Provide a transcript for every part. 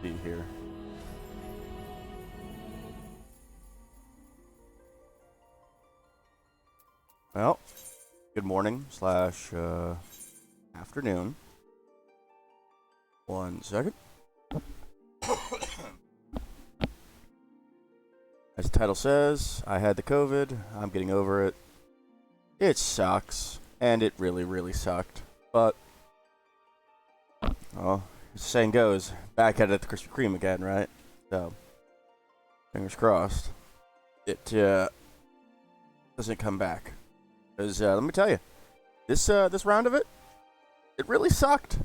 see here. Well, good morning slash afternoon. 1 second. As the title says, I had the COVID. I'm getting over it. It sucks. And it really, really sucked. But, well, as the saying goes, back at it at the Krispy Kreme again, right? So, fingers crossed. It doesn't come back. Because, let me tell you, this round of it, it really sucked.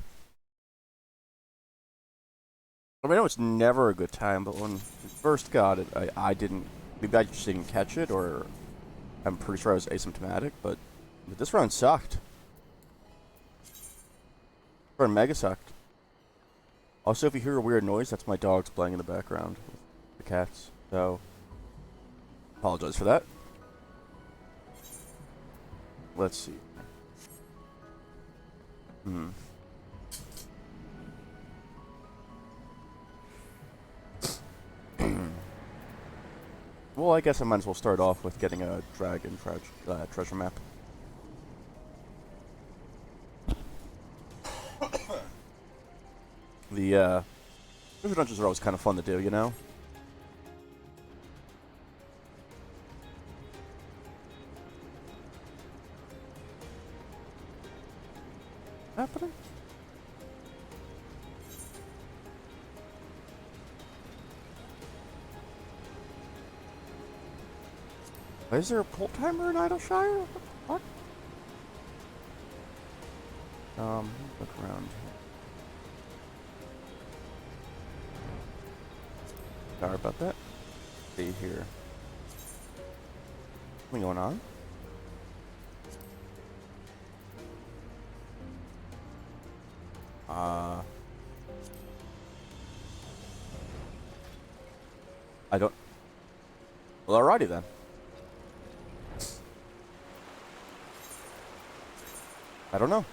I mean, I know it's never a good time, but when it first got it, I didn't, maybe I just didn't catch it, or I'm pretty sure I was asymptomatic, but this round sucked. This round mega sucked. Also, if you hear a weird noise, that's my dogs playing in the background with the cats, so apologize for that. Let's see. Well, I guess I might as well start off with getting a dragon treasure map. The treasure dungeons are always kind of fun to do, you know? Happening? Is there a pull timer in Idleshire? What? Look around. Sorry about that. See here. Something going on? I don't. Well, alrighty then. I don't know.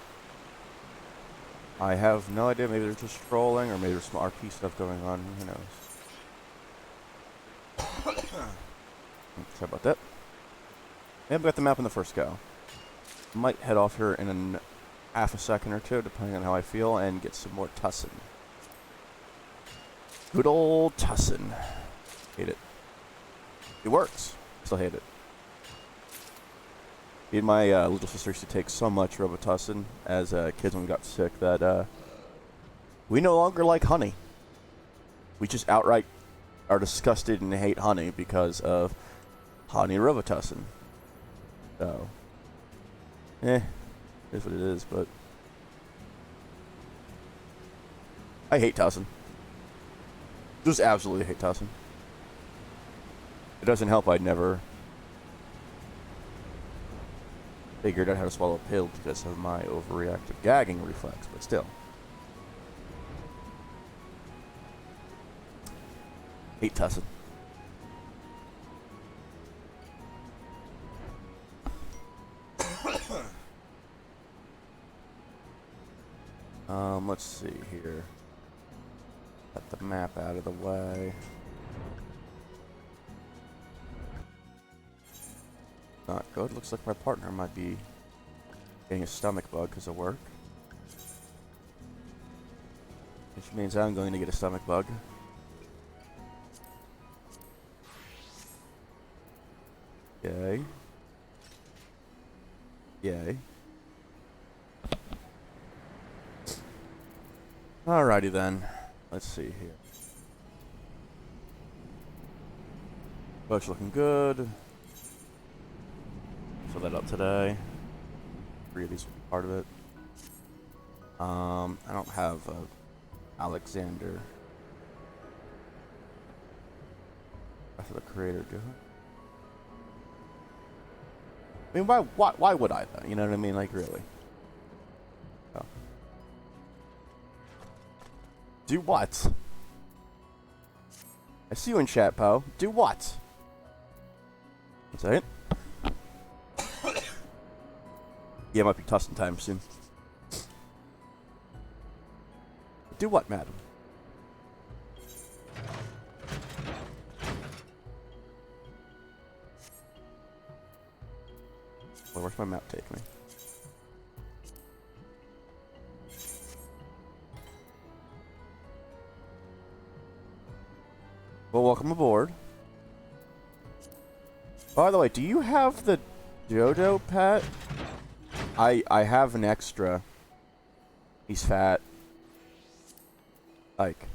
I have no idea. Maybe they're just trolling, or maybe there's some RP stuff going on. Who knows? Sorry about that. Maybe I got the map in the first go. Might head off here in half a second or two, depending on how I feel, and get some more tussin. Good old tussin. Hate it. It works. Still hate it. Me and my little sister used to take so much Robitussin as kids when we got sick that we no longer like honey. We just outright are disgusted and hate honey because of honey Robitussin. So, it is what it is, but I hate Tussin. Just absolutely hate Tussin. It doesn't help I'd never figured out how to swallow a pill because of my overreactive gagging reflex, but still. Hate Tussin. Let's see here. Got the map out of the way. Not good. Looks like my partner might be getting a stomach bug because of work. Which means I'm going to get a stomach bug. Yay. Yay. Alrighty then. Let's see here. Boat's looking good. Fill that up today. 3 of these will be part of it. I don't have Alexander. After the creator, do I? I mean, why would I though? You know what I mean? Like, really? Oh. Do what? I see you in chat, Poe. Do what? 1 second. Yeah, it might be Tussin time soon. Do what, madam? where's my map take me? Well, welcome aboard. By the way, do you have the Dodo pet? I have an extra. He's fat. Like,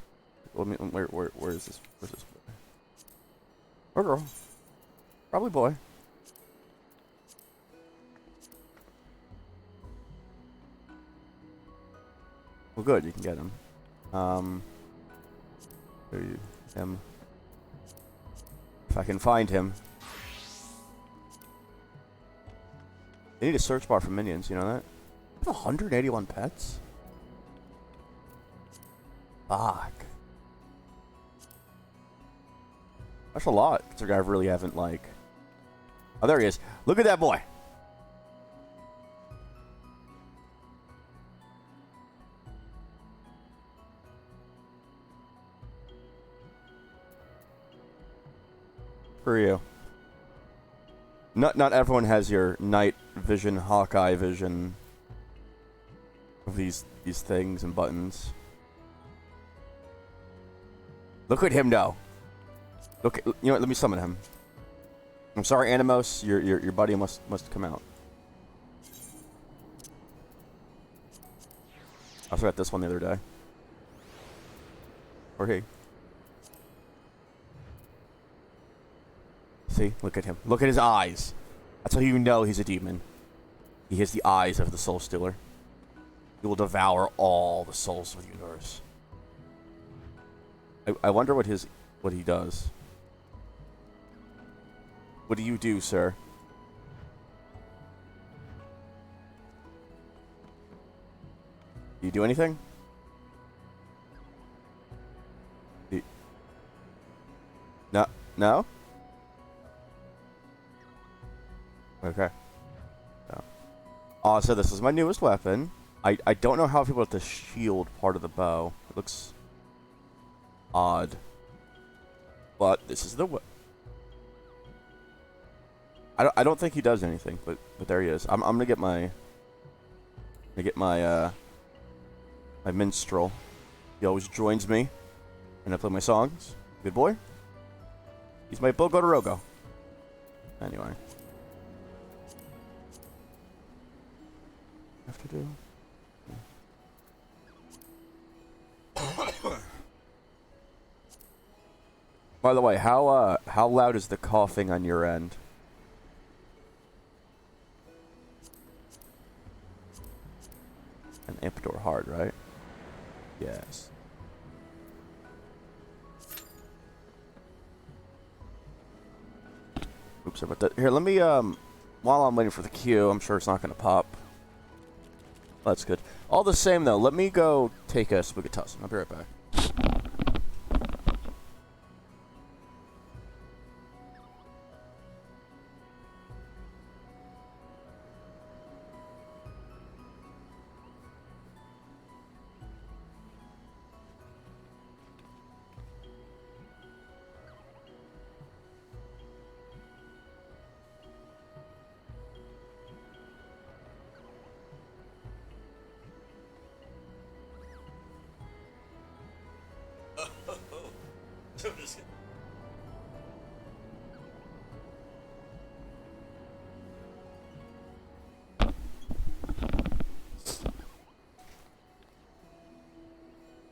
let me. Where is this? Where's this boy? Or girl? Probably boy. Well, good. You can get him. There you him. If I can find him. They need a search bar for minions, you know that? I have 181 pets? Fuck. That's a lot. Considering I really haven't, like... Oh, there he is. Look at that boy! For you. Not everyone has your night vision, Hawkeye vision of these things and buttons. Look at him though. Look, you know what? Let me summon him. I'm sorry, Animos. Your buddy must come out. I forgot this one the other day. Or he. See? Look at him. Look at his eyes. That's how you know he's a demon. He has the eyes of the Soul Stealer. He will devour all the souls of the universe. I wonder what he does. What do you do, sir? Do you do anything? No? No? Okay. So this is my newest weapon. I don't know how people with the shield part of the bow. It looks odd. But this is the I don't think he does anything, but there he is. I'm gonna get my my minstrel. He always joins me when I play my songs. Good boy. He's my Bogotorogo. Anyway. Have to do. By the way, how loud is the coughing on your end? An Impador hard, right? Yes. Oops, sorry about that. Here, let me while I'm waiting for the queue, I'm sure it's not gonna pop. That's good. All the same, though, let me go take a Spookatussin. I'll be right back.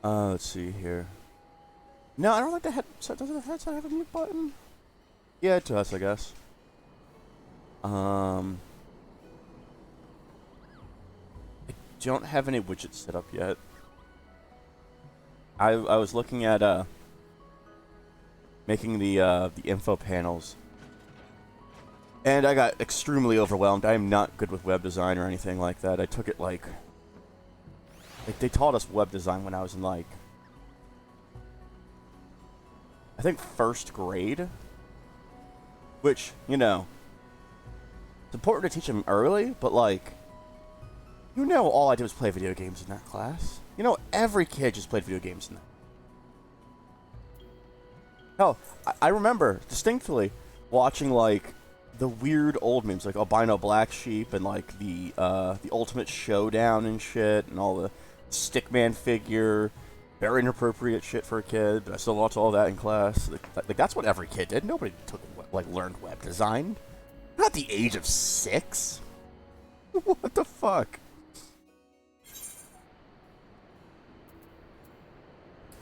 Let's see here. No, I don't like the headset. Does the headset have a mute button? Yeah, it does, I guess. I don't have any widgets set up yet. I was looking at making the info panels, and I got extremely overwhelmed. I am not good with web design or anything like that. I took it like they taught us web design when I was in like I think first grade, which, you know, it's important to teach them early, but like, you know, all I did was play video games in that class. You know, every kid just played video games in that. Hell, I remember distinctly watching like the weird old memes like albino black sheep and like the ultimate showdown and shit and all the stickman figure, very inappropriate shit for a kid. But I still watched all that in class. Like that's what every kid did. Nobody learned web design. Not at the age of 6. What the fuck?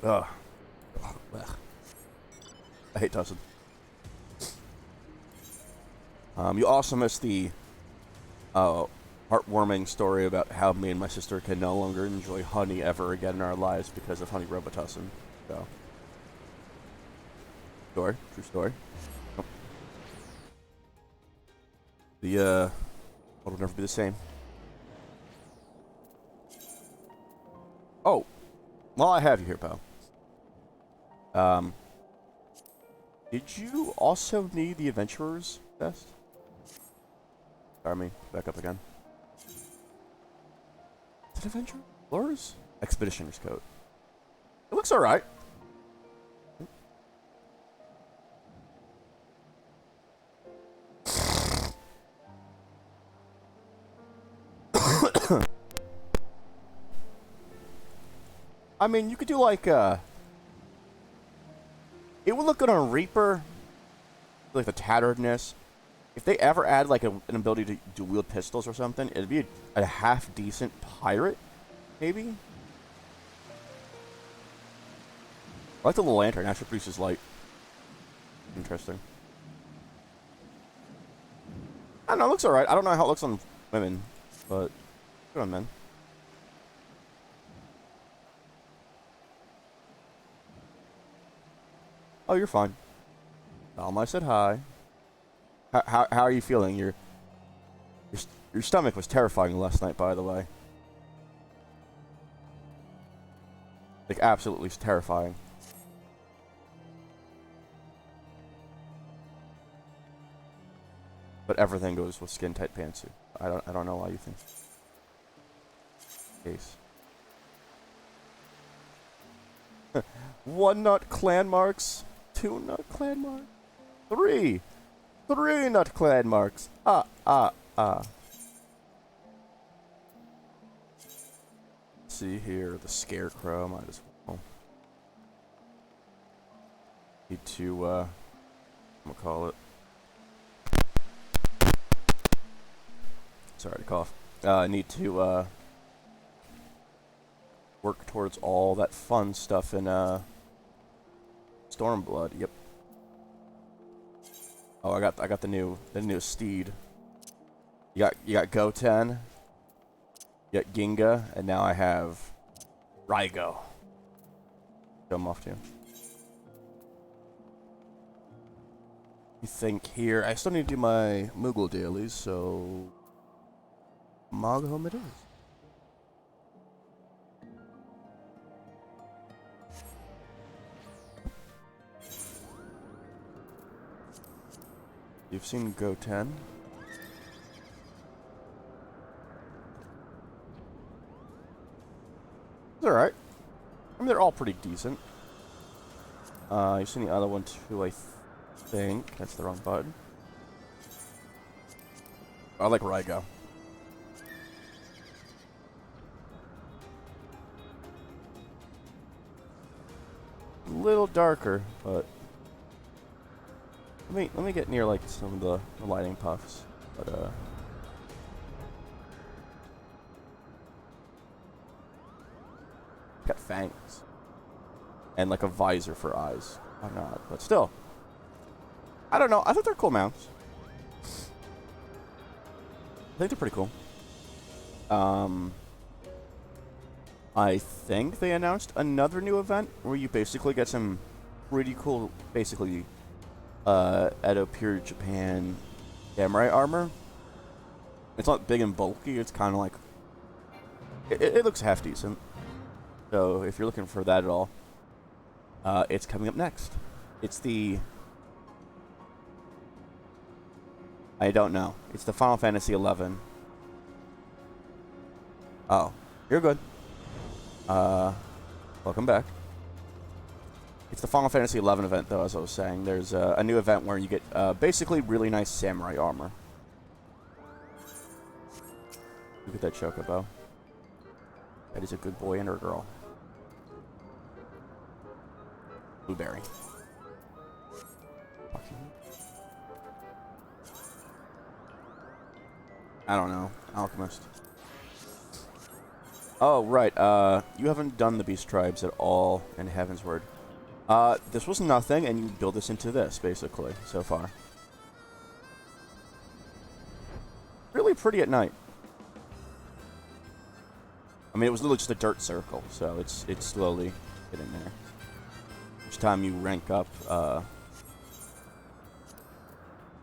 Ugh. Ugh. I hate Tussin. You also missed the heartwarming story about how me and my sister can no longer enjoy honey ever again in our lives because of honey Robitussin. So, true story. Oh. The world will never be the same. Oh, well, I have you here, pal. Did you also need the adventurer's vest? Sorry, back up again. Is it adventure? Explorer's? Expeditioner's coat. It looks alright. I mean, you could do like it would look good on Reaper, like the tatteredness. If they ever add like an ability to dual wield pistols or something, it'd be a half decent pirate, maybe. I like the little lantern. Actually produces light. Interesting. I don't know. It looks alright. I don't know how it looks on women, but good on men. Oh, you're fine. Alma said hi. How are you feeling? Your stomach was terrifying last night, by the way. Like absolutely terrifying. But everything goes with skin tight pantsuit. I don't know why you think. Case. 1 nut clan marks. 2 nut clan marks. 3 nut clan marks. Let's see here, the scarecrow. Might as well. Need to I'm gonna call it. Sorry to cough. I need to work towards all that fun stuff in Stormblood. Yep. Oh, I got the new steed. You got Goten. You got Ginga, and now I have Raigo. Show him off to you. You think here? I still need to do my Moogle dailies, so Maghom it is. You've seen Goten. It's alright. I mean, they're all pretty decent. You've seen the other one too, I think. That's the wrong button. I like Raigo. A little darker, but let me get near like some of the lighting puffs. But got fangs and like a visor for eyes. Why not? But still, I don't know. I think they're cool mounts. I think they're pretty cool. I think they announced another new event where you basically get some pretty cool, basically, Edo Pure Japan samurai armor. It's not big and bulky. It's kind of like it looks half decent. So if you're looking for that at all, it's coming up next. It's the I don't know. It's the Final Fantasy XI. Oh, you're good. Welcome back. It's the Final Fantasy XI event, though, as I was saying. There's a new event where you get basically really nice samurai armor. Look at that chocobo. That is a good boy and a girl. Blueberry. I don't know. Alchemist. Oh, right. You haven't done the Beast Tribes at all in Heavensward. This was nothing, and you build this into this, basically, so far. Really pretty at night. I mean, it was literally just a dirt circle, so it's slowly getting there. Each time you rank up,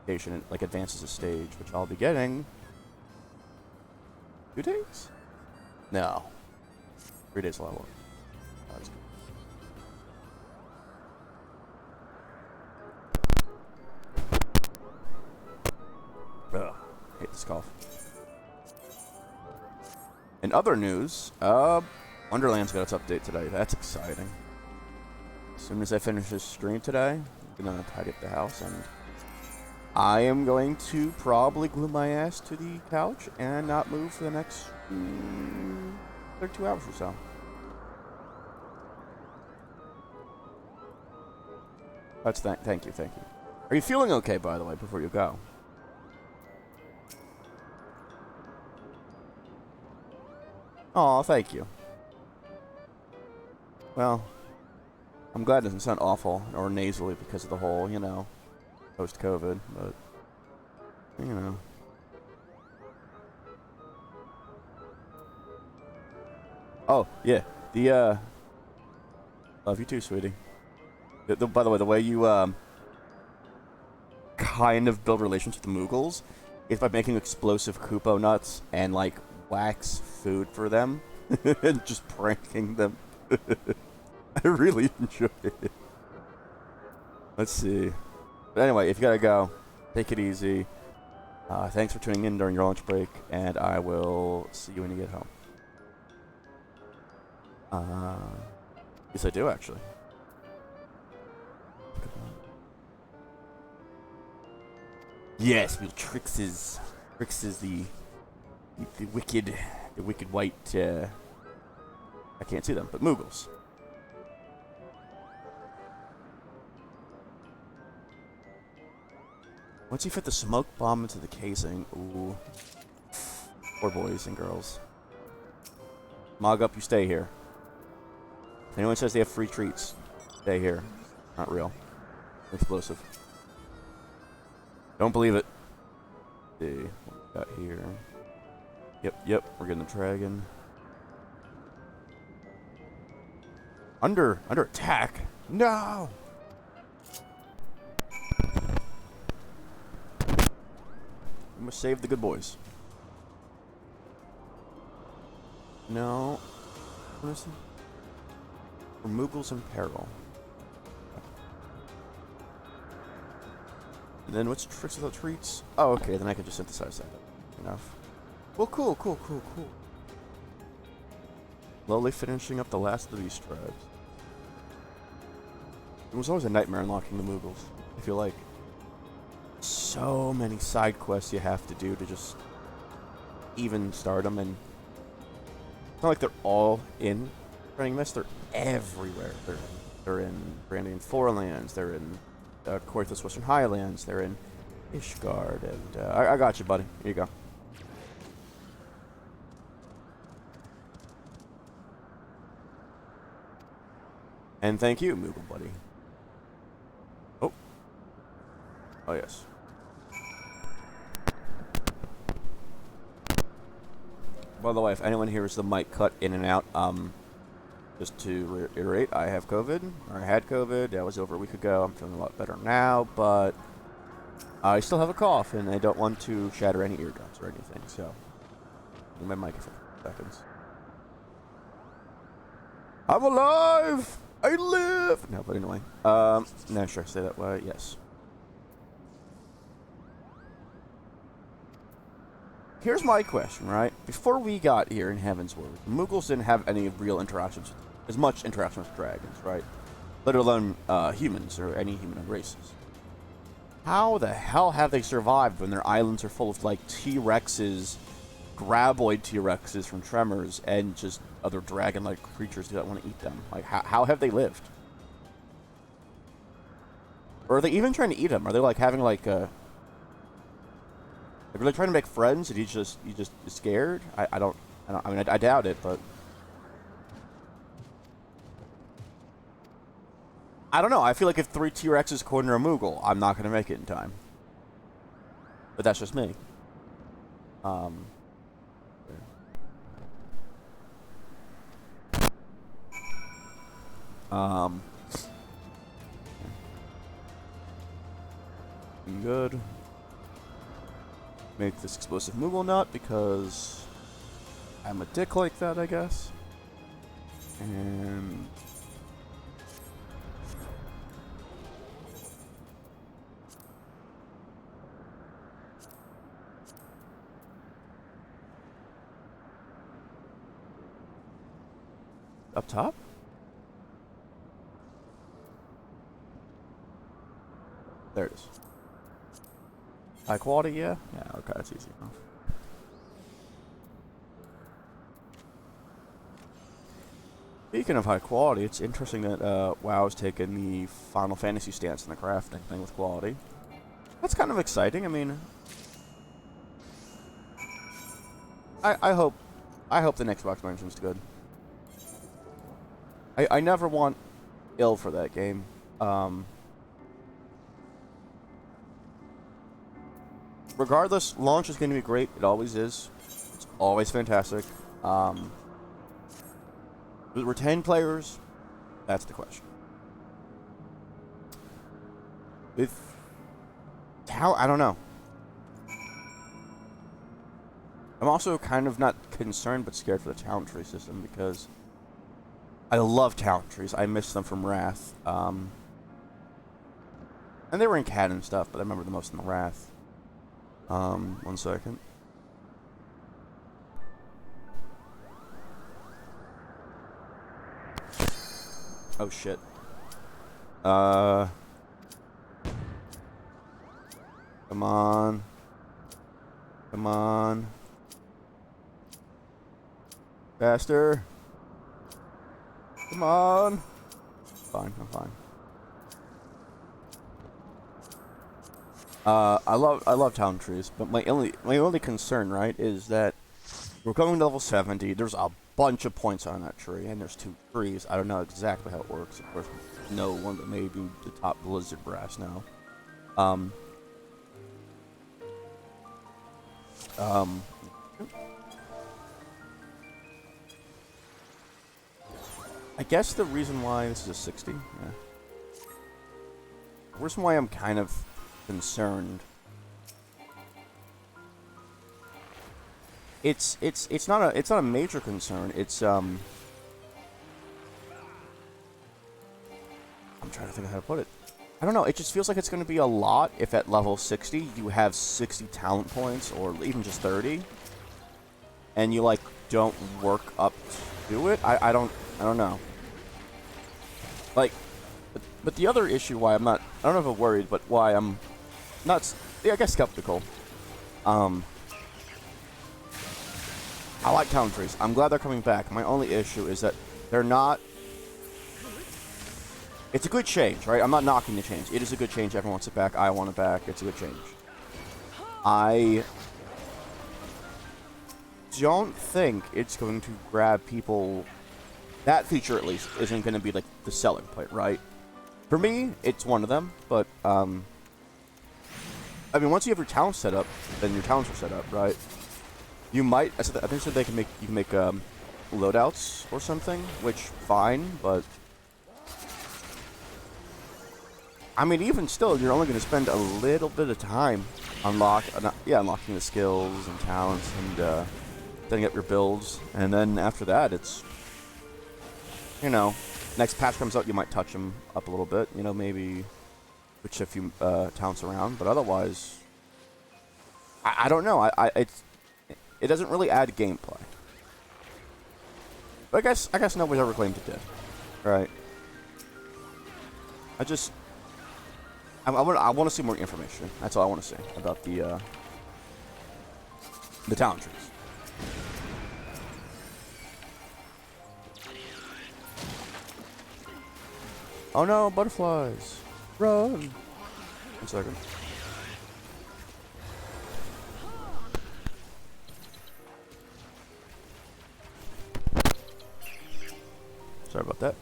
station, it, like, advances a stage, which I'll be getting... 2 days? No. 3 days level. Oh, that's good. Ugh. I hate this cough. In other news, Wonderland's got its update today. That's exciting. As soon as I finish this stream today, I'm gonna tidy up the house, and I am going to probably glue my ass to the couch and not move for the next 32 hours or so. That's thank you. Are you feeling okay, by the way, before you go? Aw, thank you. Well, I'm glad it doesn't sound awful or nasally because of the whole, you know, post-COVID, but, you know. Oh, yeah, love you too, sweetie. By the way, the way you, kind of build relations with the Moogles is by making explosive Koopo nuts and, like, wax food for them and just pranking them. I really enjoy it. Let's see. But anyway, if you gotta go, take it easy. Thanks for tuning in during your lunch break, and I will see you when you get home. Yes, I do, actually. Yes, we'll Trixes the wicked white, I can't see them, but Moogles. Once you fit the smoke bomb into the casing, ooh. Poor boys and girls. Mog up, you stay here. If anyone says they have free treats, stay here. Not real. Explosive. Don't believe it. See what we got here. Yep, we're getting the dragon. Under attack? No! We must save the good boys. No. What is it? For Moogles in peril. And then what's tricks without treats? Oh, okay, then I can just synthesize that. Enough. Well, cool. Slowly finishing up the last of these tribes. It was always a nightmare unlocking the Moogles. I feel like so many side quests you have to do to just even start them, and it's not like they're all in Training Mist. They're everywhere. They're in Brandian Forelands. They're in Corythus Western Highlands. They're in Ishgard, and I got you, buddy. Here you go. And thank you, Moogle buddy. Oh yes. By the way, if anyone hears the mic cut in and out, just to reiterate, I have COVID, or I had COVID. That was over a week ago. I'm feeling a lot better now, but I still have a cough, and I don't want to shatter any eardrums or anything, so my mic for seconds. I'm alive! I live! No, but anyway. No, sure, say that way, yes. Here's my question, right? Before we got here in Heavensward, Moogles didn't have any real interactions, as much interaction with dragons, right? let alone humans or any human races. How the hell have they survived when their islands are full of, like, T-Rexes, graboid T-Rexes from Tremors, and just other dragon-like creatures that want to eat them? Like, how have they lived? Or are they even trying to eat him? Are they like having like a... Like, are they trying to make friends and he just is scared? I mean, I doubt it, but... I don't know. I feel like if 3 T-Rexes corner a Moogle, I'm not going to make it in time. But that's just me. Good. Make this explosive Moogle nut because I'm a dick like that, I guess. And up top? There it is. High quality, yeah? Yeah, okay, that's easy enough. Speaking of high quality, it's interesting that WoW's taken the Final Fantasy stance in the crafting thing with quality. That's kind of exciting. I mean, I hope the next Xbox version's good. I never want ill for that game. Regardless, launch is going to be great. It always is. It's always fantastic. Retain players? That's the question. With how I don't know. I'm also kind of not concerned but scared for the talent tree system because I love talent trees. I miss them from Wrath. And they were in CAD and stuff, but I remember the most in the Wrath. 1 second. Oh shit. Come on. Come on. Faster. Come on. Fine, I'm fine. I love town trees, but my only concern, right, is that we're going to level 70. There's a bunch of points on that tree, and there's 2 trees. I don't know exactly how it works. Of course, no one that may be the top Blizzard brass now. I guess the reason why this is a 60. Yeah. The reason why I'm kind of concerned. It's not a major concern. It's I'm trying to think of how to put it. I don't know. It just feels like it's going to be a lot if at level 60 you have 60 talent points or even just 30, and you like don't work up to it. I don't know. Like, but the other issue why I'm not, I don't know if I'm worried, but why I'm not, yeah, I guess skeptical. I like town trees. I'm glad they're coming back. My only issue is that they're not. It's a good change, right? I'm not knocking the change. It is a good change. Everyone wants it back. I want it back. It's a good change. I don't think it's going to grab people. That feature, at least, isn't going to be like the selling point, right? For me, it's one of them, but I mean, once you have your talents set up, then your talents are set up, right? You might. I think so. You can make loadouts or something, which fine, but I mean, even still, you're only going to spend a little bit of time unlocking the skills and talents and setting up your builds, and then after that, it's, you know, next patch comes out, you might touch them up a little bit, you know, maybe switch a few talents around, but otherwise, I don't know. It doesn't really add gameplay. But I guess nobody's ever claimed it did, right? I want to see more information. That's all I want to say about the talent trees. Oh no, butterflies! Run! 1 second. Sorry about that.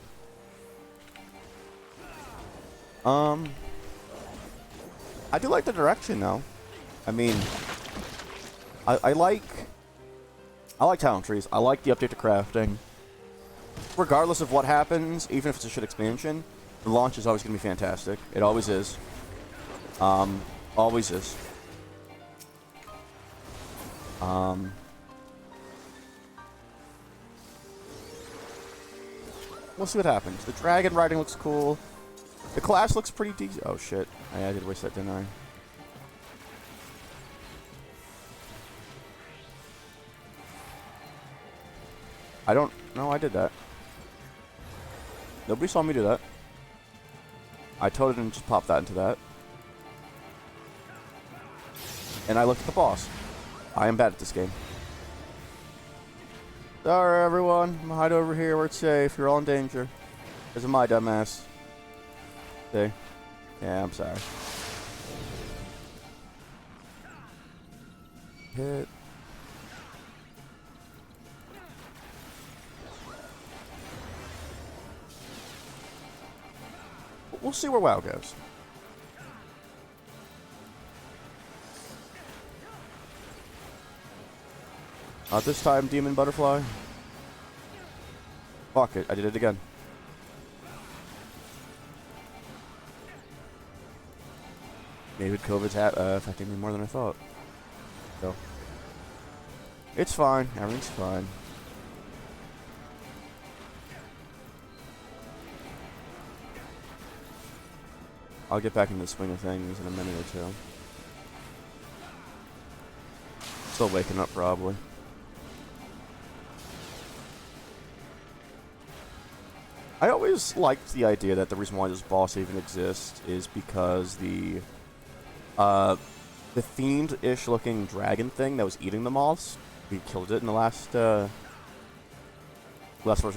I do like the direction though. I mean, I like talent trees. I like the update to crafting. Regardless of what happens, even if it's a shit expansion, the launch is always going to be fantastic. It always is. Always is. We'll see what happens. The dragon riding looks cool. The class looks pretty decent. Oh shit. I did waste that, didn't I? I don't know. I did that. Nobody saw me do that. I totally didn't just pop that into that. And I looked at the boss. I am bad at this game. Sorry, everyone. I'm gonna hide over here where it's safe. You're all in danger. Because of my dumbass. See? Yeah, I'm sorry. Hit. We'll see where WoW goes. Not this time, Demon Butterfly. Fuck it, I did it again. Maybe COVID's affecting me more than I thought. So, it's fine. Everything's fine. I'll get back into the swing of things in a minute or two. Still waking up, probably. I always liked the idea that the reason why this boss even exists is because the themed-ish looking dragon thing that was eating the moths, we killed it in the last version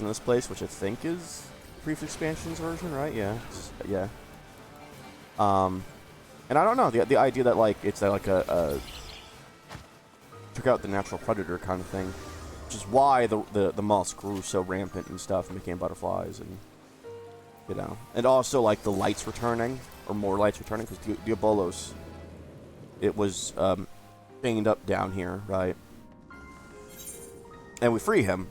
of this place, which I think is Brief Expansion's version, right? Yeah. Yeah. And I don't know, the idea that, like, it's like a took out the natural predator kind of thing, which is why the moths grew so rampant and stuff and became butterflies, and, you know. And also, like, the lights returning, or more lights returning, because Diabolos, it was chained up down here, right? And we free him,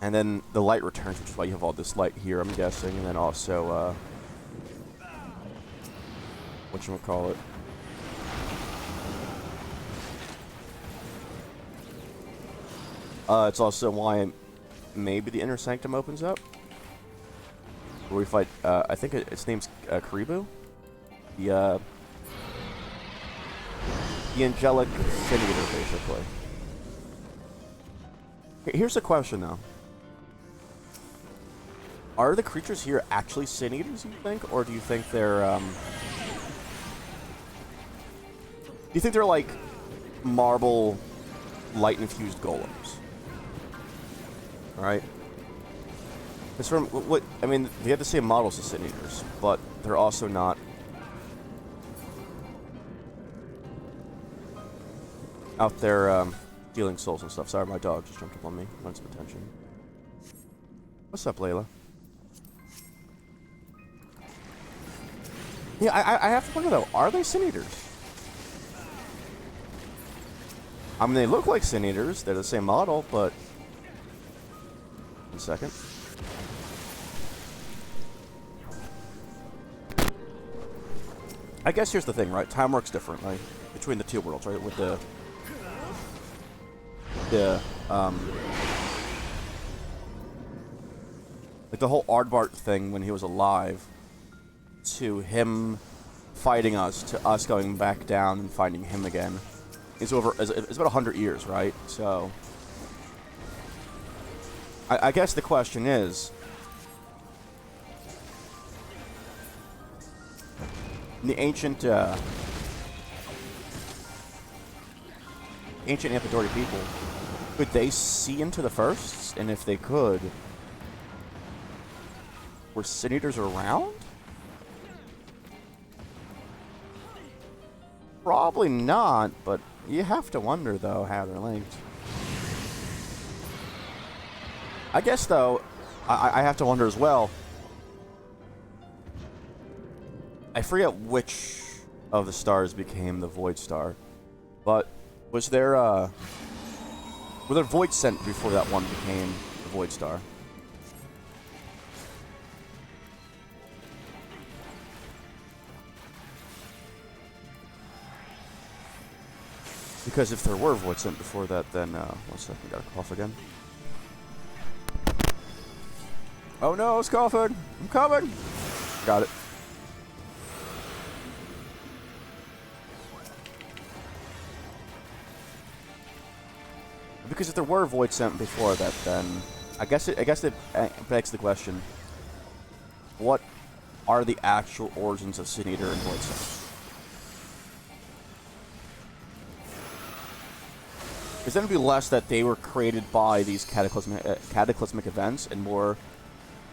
and then the light returns, which is why you have all this light here, I'm guessing, and then also, whatchamacallit? It's also why maybe the Inner Sanctum opens up. Where we fight, I think its name's Karibu? The angelic sin eater, basically. Here's a question, though. Are the creatures here actually sin eaters, you think? Or do you think they're, do you think they're like marble light-infused golems? Alright? Because from what, I mean, they have the same models as sin eaters, but they're also not out there stealing souls and stuff. Sorry, my dog just jumped up on me. Want some attention. What's up, Layla? Yeah, I have to wonder though, are they sin eaters? I mean, they look like sin eaters. They're the same model, but 1 second. I guess here's the thing, right? Time works differently between the two worlds, right? With the like the whole Aardbart thing when he was alive, to him fighting us, to us going back down and finding him again. It's about 100 years, right? So, I guess the question is, The ancient Amphidory people, could they see into the firsts? And if they could, were Sin Eaters around? Probably not, but you have to wonder, though, how they're linked. I guess, though, I have to wonder as well. I forget which of the stars became the Void Star, but was there, were there Void Sent before that one became the Void Star? Because if there were Void Sent before that, then, 1 second, I gotta cough again. Oh no, it's coughing! I'm coming! Got it. Because if there were Void Sent before that, then I guess it begs the question: what are the actual origins of Sin Eater and Void Sent? Because then it'd be less that they were created by these cataclysmic events, and more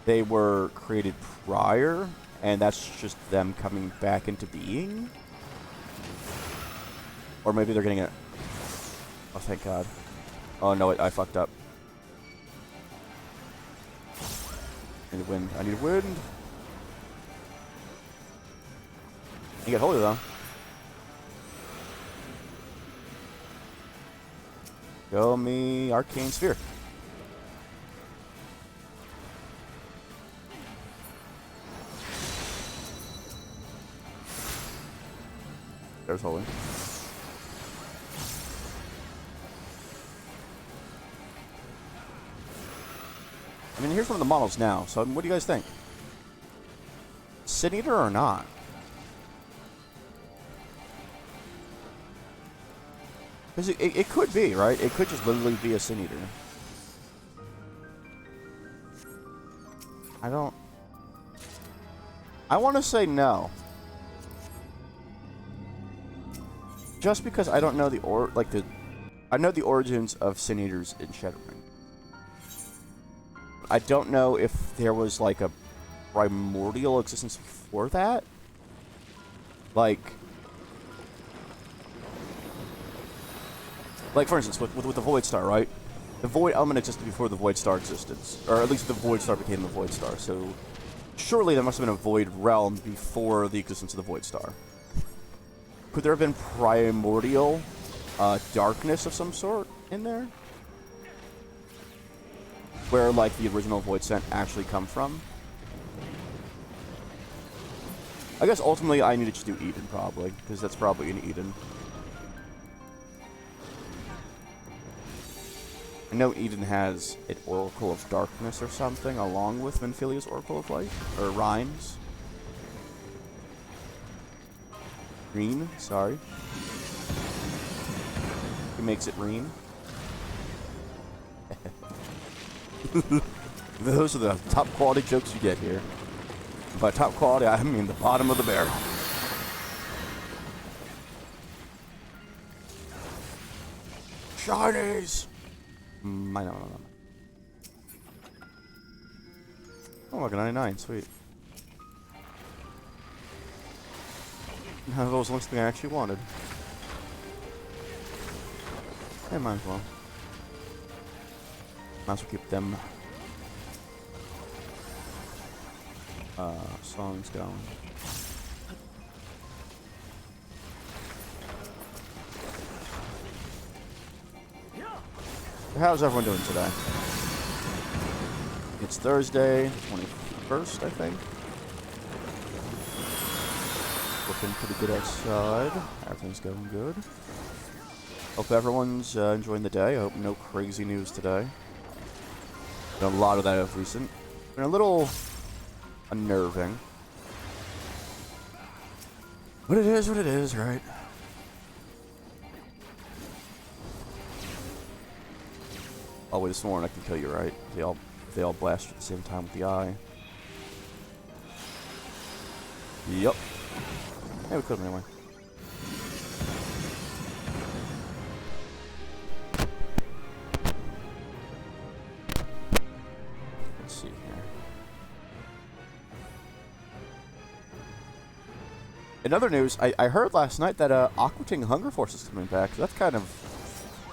they were created prior, and that's just them coming back into being. Or maybe they're getting it. Oh, thank God. Oh no, I fucked up. I need wind. I need wind. You get holy though. Show me Arcane Sphere. There's holy. I mean, here's one of the models now, so what do you guys think? Sin Eater or not? Because it could be, right? It could just literally be a Sin Eater. I want to say no. Just because I don't know I know the origins of Sin Eaters in Shadowrun. I don't know if there was like a primordial existence before that. Like for instance, with the Void Star, right? The Void element existed before the Void Star existed. Or at least the Void Star became the Void Star. So surely there must have been a Void realm before the existence of the Void Star. Could there have been primordial darkness of some sort in there? Where, like, the original Void Sent actually come from? I guess ultimately I need to just do Eden, probably. Because that's probably in Eden. I know Eden has an Oracle of Darkness or something, along with Minfilia's Oracle of Light. Or Rhymes. Green, sorry. He makes it green. Those are the top quality jokes you get here. By top quality, I mean the bottom of the barrel. Shinies! I know. Oh, like a 99, sweet. That was the thing I actually wanted. Yeah, might as well. Might as well keep them songs going. How's everyone doing today? It's Thursday, 21st, I think. Looking pretty good outside. Everything's going good. Hope everyone's enjoying the day. I hope no crazy news today. Been a lot of that of recent. Been a little unnerving. But it is what it is, right? Oh, wait, this one I can kill you, right? They all blast at the same time with the eye. Yup. Yeah, we could have anyway. Let's see here. In other news, I heard last night that Aqua Teen Hunger Force is coming back. So that's kind of...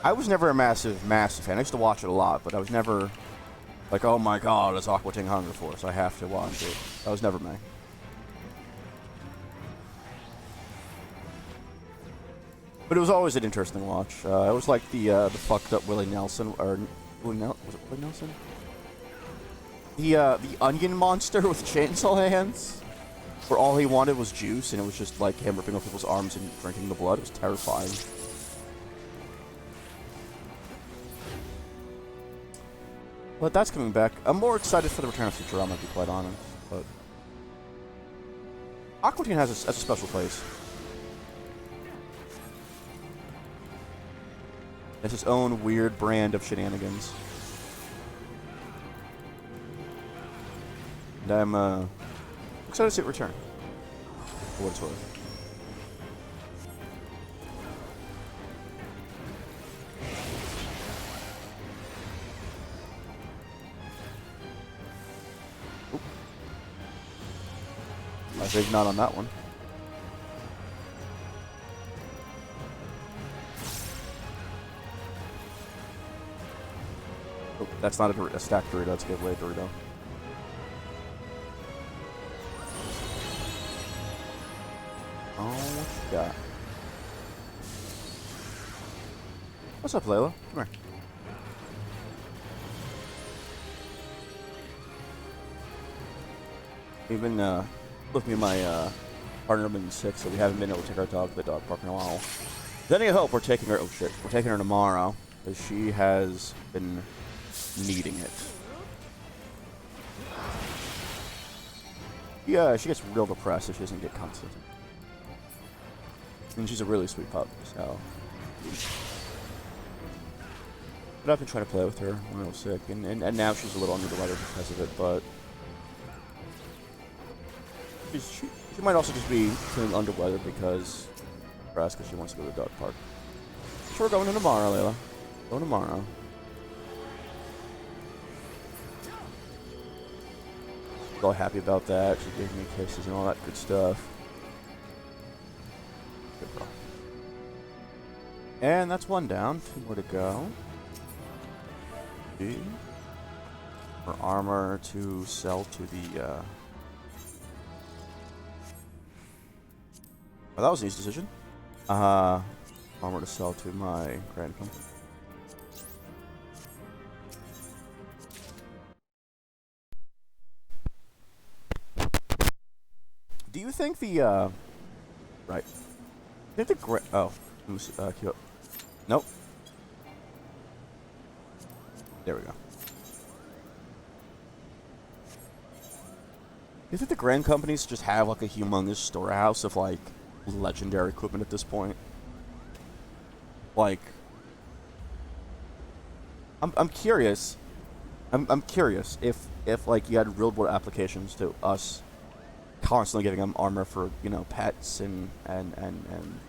I was never a massive fan. I used to watch it a lot, but I was never like, oh my god, it's Aqua Teen Hunger Force. I have to watch it. That was never me. But it was always an interesting watch. I was like the fucked up Willie Nelson, or was it Willie Nelson? The onion monster with chainsaw hands, where all he wanted was juice, and it was just like him ripping off people's arms and drinking the blood. It was terrifying. But that's coming back. I'm more excited for the return of Futurama, to be quite honest. But Aqua Teen has a special place. It's its own weird brand of shenanigans. And I'm excited to see it return. For what it's worth. Oop. I think not on that one. Oh, that's not a stacked Dorito, that's a giveaway Dorito. Oh, what you got? What's up, Layla? Come here. Even with me and my partner have been sick, so we haven't been able to take our dog to the dog park in a while. Then I hope we're taking her. Oh shit, we're taking her tomorrow because she has been needing it. Yeah, she gets real depressed if she doesn't get constant. And she's a really sweet pup, so. But I've been trying to play with her when I was sick, and now she's a little under the weather because of it, but. She might also just be feeling under weather because she wants to go to the dog park. So we're going in tomorrow, Layla. Going tomorrow. She's all happy about that. She gave me kisses and all that good stuff. Good girl. And that's one down. Two more to go. For armor to sell to the Oh, that was an easy decision. Armor to sell to my grand company. Do you think the, right. I think the oh, queue up. Nope. There we go. Do you think the grand companies just have like a humongous storehouse of like legendary equipment at this point? Like, I'm curious. I'm curious if like you had real world applications to us constantly giving them armor for, you know, pets and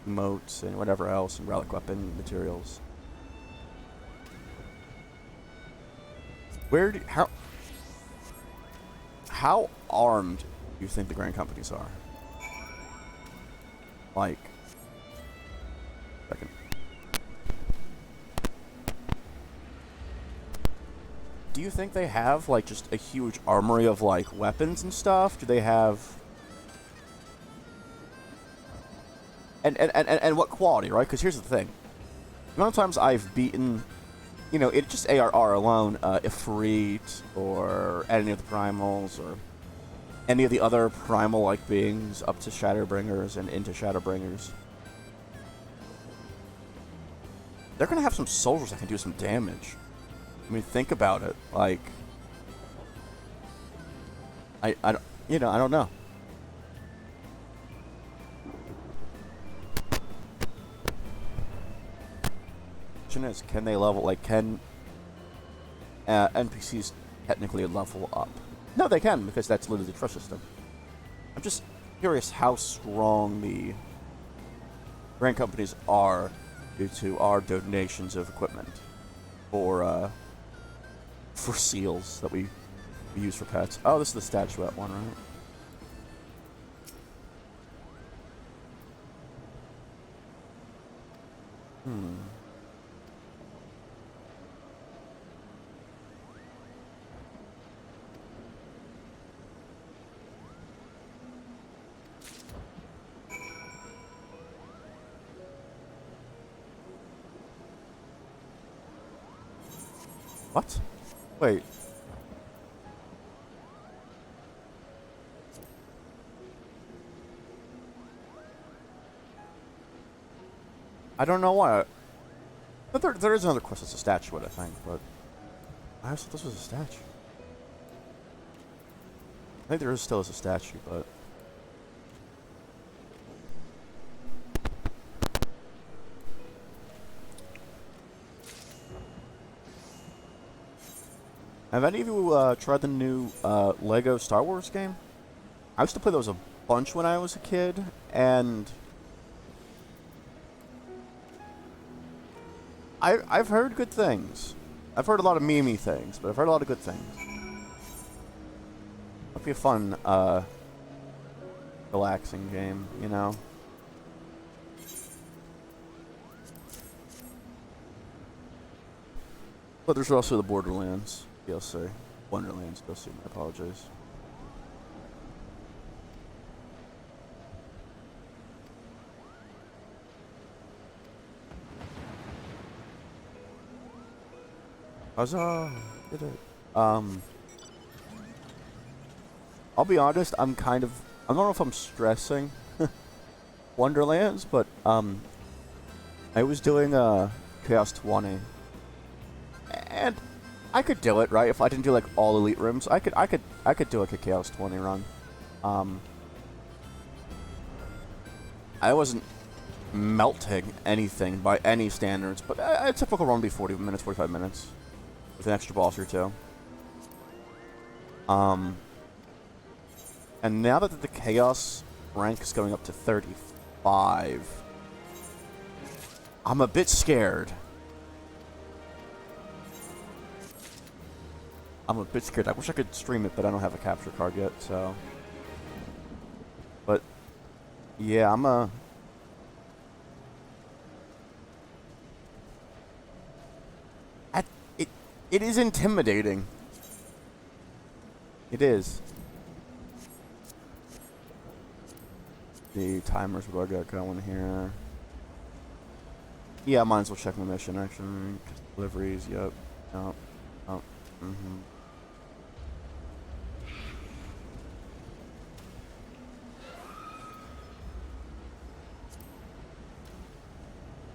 emotes and whatever else and relic weapon materials. Where do how armed do you think the grand companies are? Like, second. Do you think they have like just a huge armory of like weapons and stuff? Do they have and what quality, right? Because here's the thing. The amount of times I've beaten, you know, it's just ARR alone, Ifrit or any of the primals or any of the other primal-like beings up to Shadowbringers and into Shadowbringers. They're gonna have some soldiers that can do some damage. I mean, think about it. Like, I don't, you know, I don't know. Question is, can they level? Like, can NPCs technically level up? No, they can, because that's literally the trust system. curious how strong the brand companies are due to our donations of equipment for seals that we use for pets. Oh, this is the statuette one, right? Hmm. What? Wait. I don't know why. But there is another quest that's a statuette, I think, but I thought this was a statue. I think there is still is a statue, but have any of you tried the new Lego Star Wars game? I used to play those a bunch when I was a kid, and I've heard good things. I've heard a lot of meme-y things, but I've heard a lot of good things. It'll be a fun, relaxing game, you know? But there's also the Borderlands DLC. Wonderlands DLC, my apologies. Huzzah! Did it. I'll be honest, I don't know if I'm stressing Wonderlands, but, I was doing, Chaos 20. And I could do it, right? If I didn't do, like, all elite rooms, I could do, like, a Chaos 20 run. I wasn't melting anything by any standards, but a typical run would be 40 minutes, 45 minutes. With an extra boss or two. And now that the Chaos rank is going up to 35, I'm a bit scared. I wish I could stream it, but I don't have a capture card yet, so. But, yeah, It is intimidating. It is. The timers, what do I got going here? Yeah, might as well check my mission, actually. Deliveries, yep. Yep. Oh. Mm-hmm.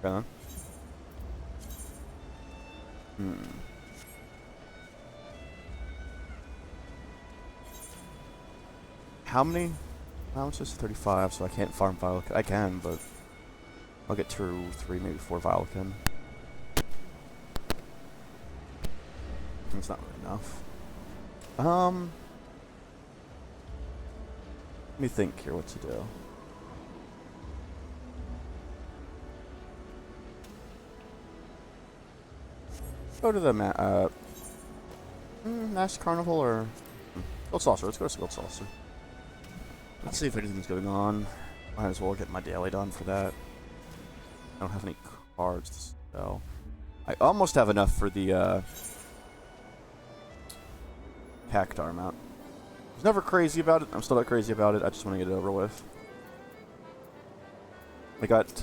Okay. How many? Well, it's just 35, so I can't farm Violacin. I can, but I'll get 2, 3, maybe 4 Violacin. It's not really enough. Let me think here what to do. Go to the Mass Carnival or Gold Saucer. Let's go to Gold Saucer. Let's see if anything's going on. Might as well get my daily done for that. I don't have any cards to sell. I almost have enough for the Cactar mount. I was never crazy about it. I'm still not crazy about it. I just want to get it over with. I got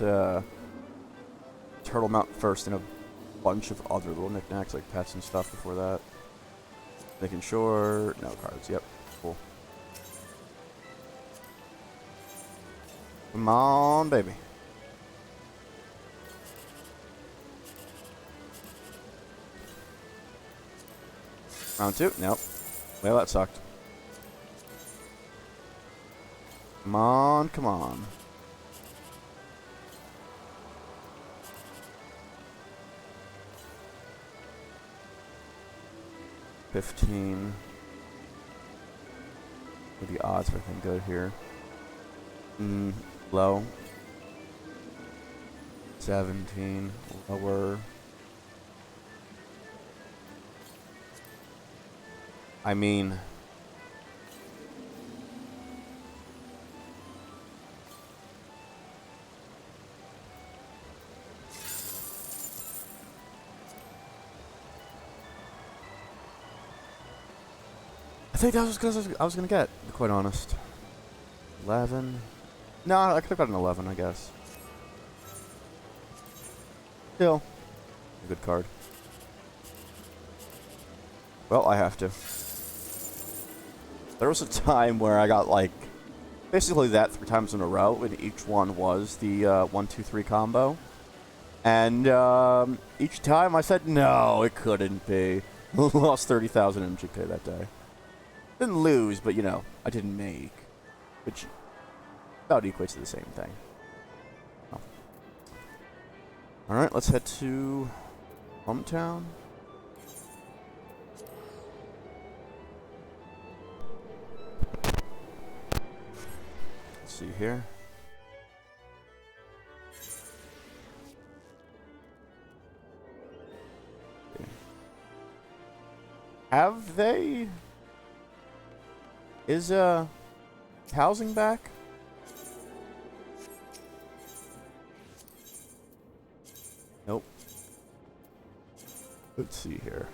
Turtle mount first and a bunch of other little knickknacks like pets and stuff before that. Making sure... No cards. Yep. Cool. Come on, baby. Round 2? Nope. Well, that sucked. Come on, come on. $15. The odds are looking good here. Low. 17. Lower. I mean... I think that was because I was gonna get, to be quite honest. 11. No, I could have gotten 11, I guess. Still, a good card. Well, I have to. There was a time where I got like basically that 3 times in a row, and each one was the 1, 2, 3 combo. And each time I said no, it couldn't be. Lost 30,000 MGK that day. Didn't lose, but you know, I didn't make, which about equates to the same thing. Oh. All right, let's head to hometown. Let's see here. Okay. Have they? Is housing back? Nope. Let's see here.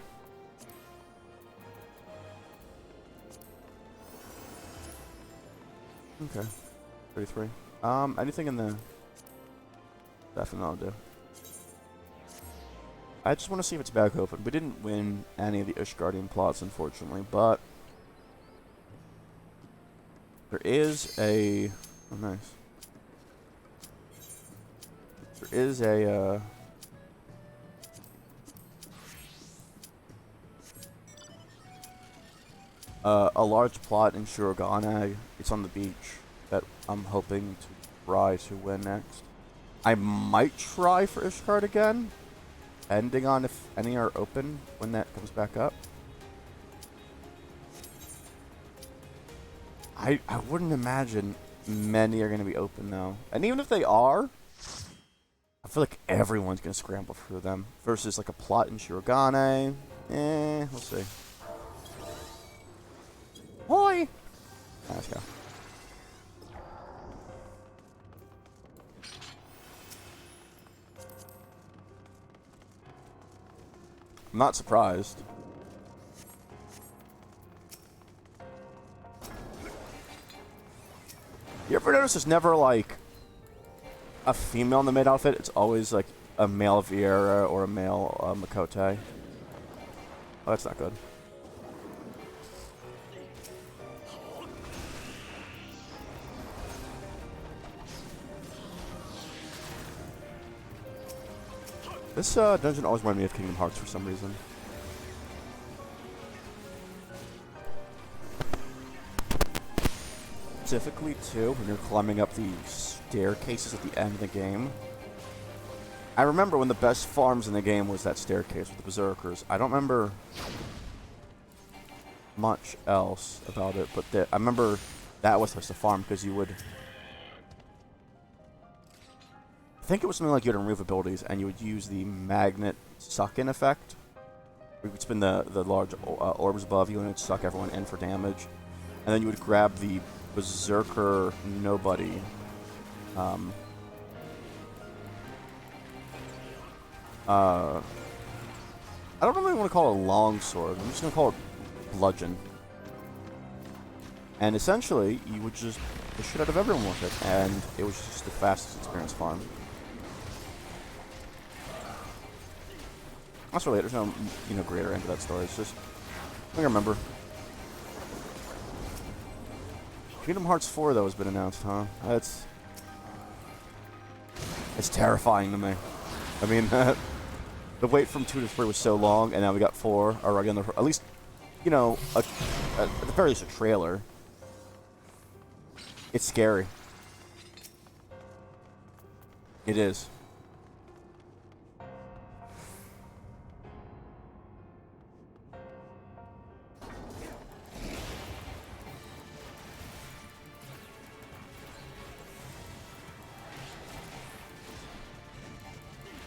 Okay. 33. Anything in the... Definitely I'll do. I just want to see if it's back open. We didn't win any of the Ishgardian plots, unfortunately, but... There is a... Oh, nice. There is a large plot in Shirogane. It's on the beach that I'm hoping to try to win next. I might try for Ishgard again, depending on if any are open when that comes back up. I wouldn't imagine many are going to be open, though. And even if they are, I feel like everyone's going to scramble for them. Versus, like, a plot in Shirogane. We'll see. Hoi! Let's go. I'm not surprised. You ever notice there's never, like, a female in the maid outfit? It's always, like, a male Vieira or a male Makote. Oh, that's not good. This dungeon always reminded me of Kingdom Hearts for some reason. Specifically, too, when you're climbing up the staircases at the end of the game. I remember when the best farms in the game was that staircase with the Berserkers. I don't remember much else about it, but I remember that was supposed to farm because you would... I think it was something like you had to remove abilities, and you would use the magnet suck-in effect. You would spin the large orbs above you, and it would suck everyone in for damage. And then you would grab the Berserker nobody. I don't really want to call it a longsword. I'm just going to call it bludgeon. And essentially, you would just the shit out of everyone with it, and it was just the fastest experience farm. That's really it. There's no, greater end to that story. It's just, I remember. Kingdom Hearts 4, though, has been announced, huh? It's terrifying to me. I mean, the wait from 2 to 3 was so long, and now we got 4 already on the... At least, at the very least, a trailer. It's scary. It is.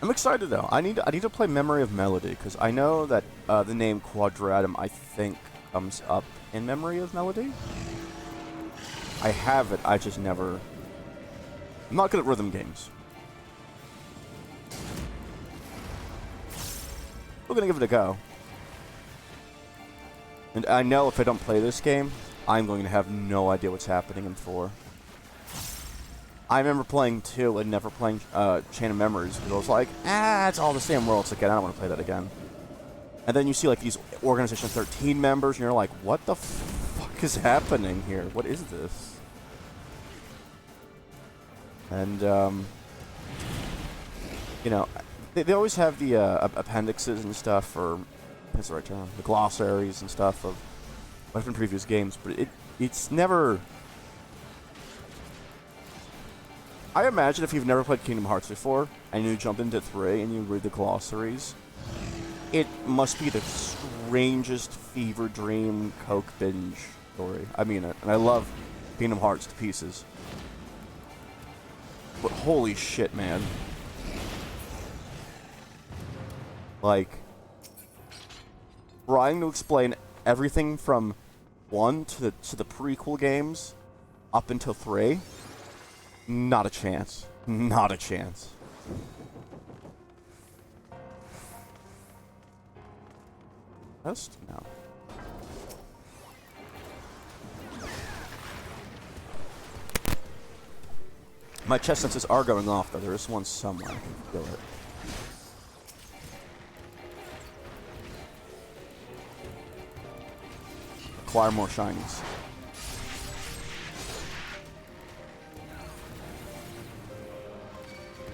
I'm excited though. I need to play Memory of Melody because I know that the name Quadratum I think comes up in Memory of Melody. I have it. I just never. I'm not good at rhythm games. We're gonna give it a go. And I know if I don't play this game, I'm going to have no idea what's happening in 4. I remember playing 2 and never playing Chain of Memories because I was like, it's all the same worlds again. I don't want to play that again. And then you see like these Organization 13 members, and you're like, what the fuck is happening here? What is this? And you know, they always have the appendixes and stuff, or that's the right term, the glossaries and stuff of what's been previous games, but it's never. I imagine if you've never played Kingdom Hearts before, and you jump into 3 and you read the glossaries, it must be the strangest fever dream Coke binge story. I mean it, and I love Kingdom Hearts to pieces. But holy shit, man. Like, trying to explain everything from 1 to the prequel games up until 3, not a chance. Not a chance. Test? No. My chest senses are going off, though. There is one somewhere. I can feel it. Acquire more shinies.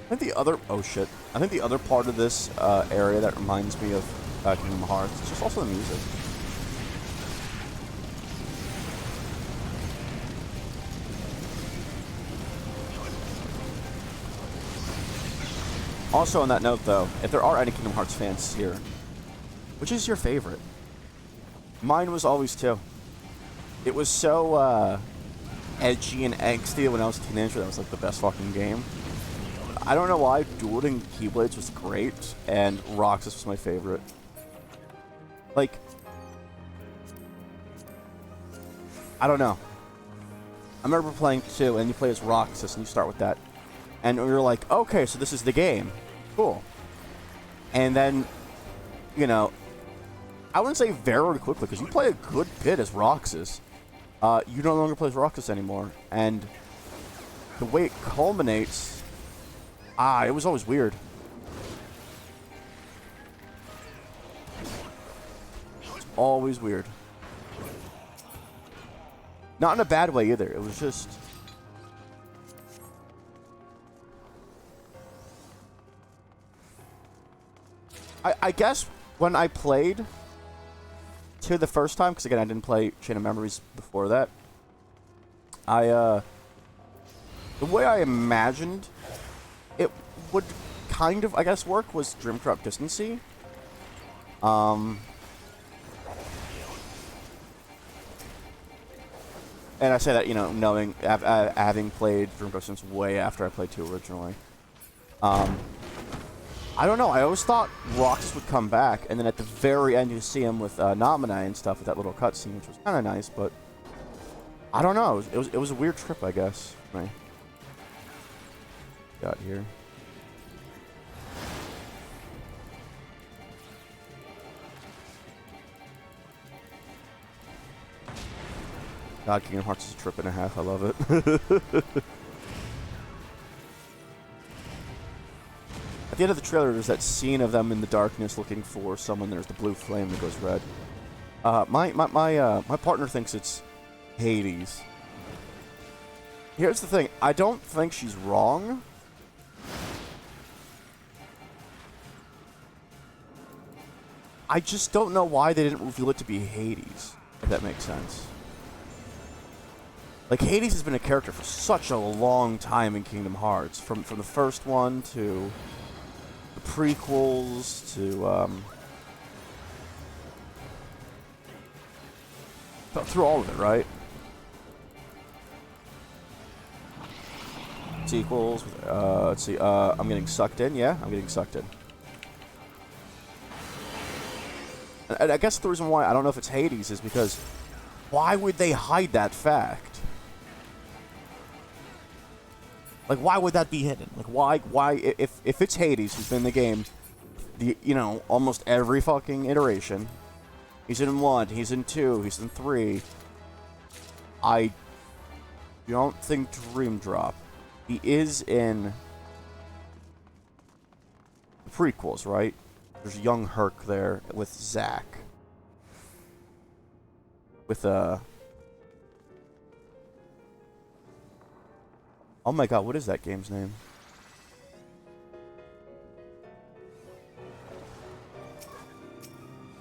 I think the other... Oh, shit. I think the other part of this area that reminds me of Kingdom Hearts is just also the music. Also, on that note, though, if there are any Kingdom Hearts fans here, which is your favorite? Mine was always 2. It was so edgy and angsty when I was a teenager. That was like the best fucking game. I don't know why. Dueling Keyblades was great, and Roxas was my favorite. Like, I don't know. I remember playing 2, and you play as Roxas, and you start with that. And you're like, okay, so this is the game. Cool. And then, you know, I wouldn't say very quickly, because you play a good bit as Roxas. You no longer play as Roxas anymore. And the way it culminates... it was always weird. It's always weird. Not in a bad way either. It was just... I guess when I played 2 the first time, because again I didn't play Chain of Memories before that, the way I imagined it would kind of, I guess, work was Dream Corrupt Distancy. And I say that, you know, knowing, having played Dream Corrupt Distancy way after I played 2 originally. I don't know, I always thought Roxas would come back, and then at the very end you see him with Naminé and stuff with that little cutscene, which was kind of nice, but I don't know, it was a weird trip, I guess, for me. Got here. God, Kingdom Hearts is a trip and a half. I love it. At the end of the trailer, there's that scene of them in the darkness looking for someone. There's the blue flame that goes red. My partner thinks it's Hades. Here's the thing. I don't think she's wrong. I just don't know why they didn't reveal it to be Hades, if that makes sense. Like, Hades has been a character for such a long time in Kingdom Hearts. From the first one to the prequels to, through all of it, right? sequels. Let's see. I'm getting sucked in. Yeah, I'm getting sucked in. And I guess the reason why I don't know if it's Hades is because why would they hide that fact? Like, why would that be hidden? Like, why, if it's Hades who's been in the game, almost every fucking iteration, he's in 1, he's in 2, he's in 3, I don't think Dream Drop. He is in the prequels, right? There's young Herc there with Zack. With, oh my god, what is that game's name?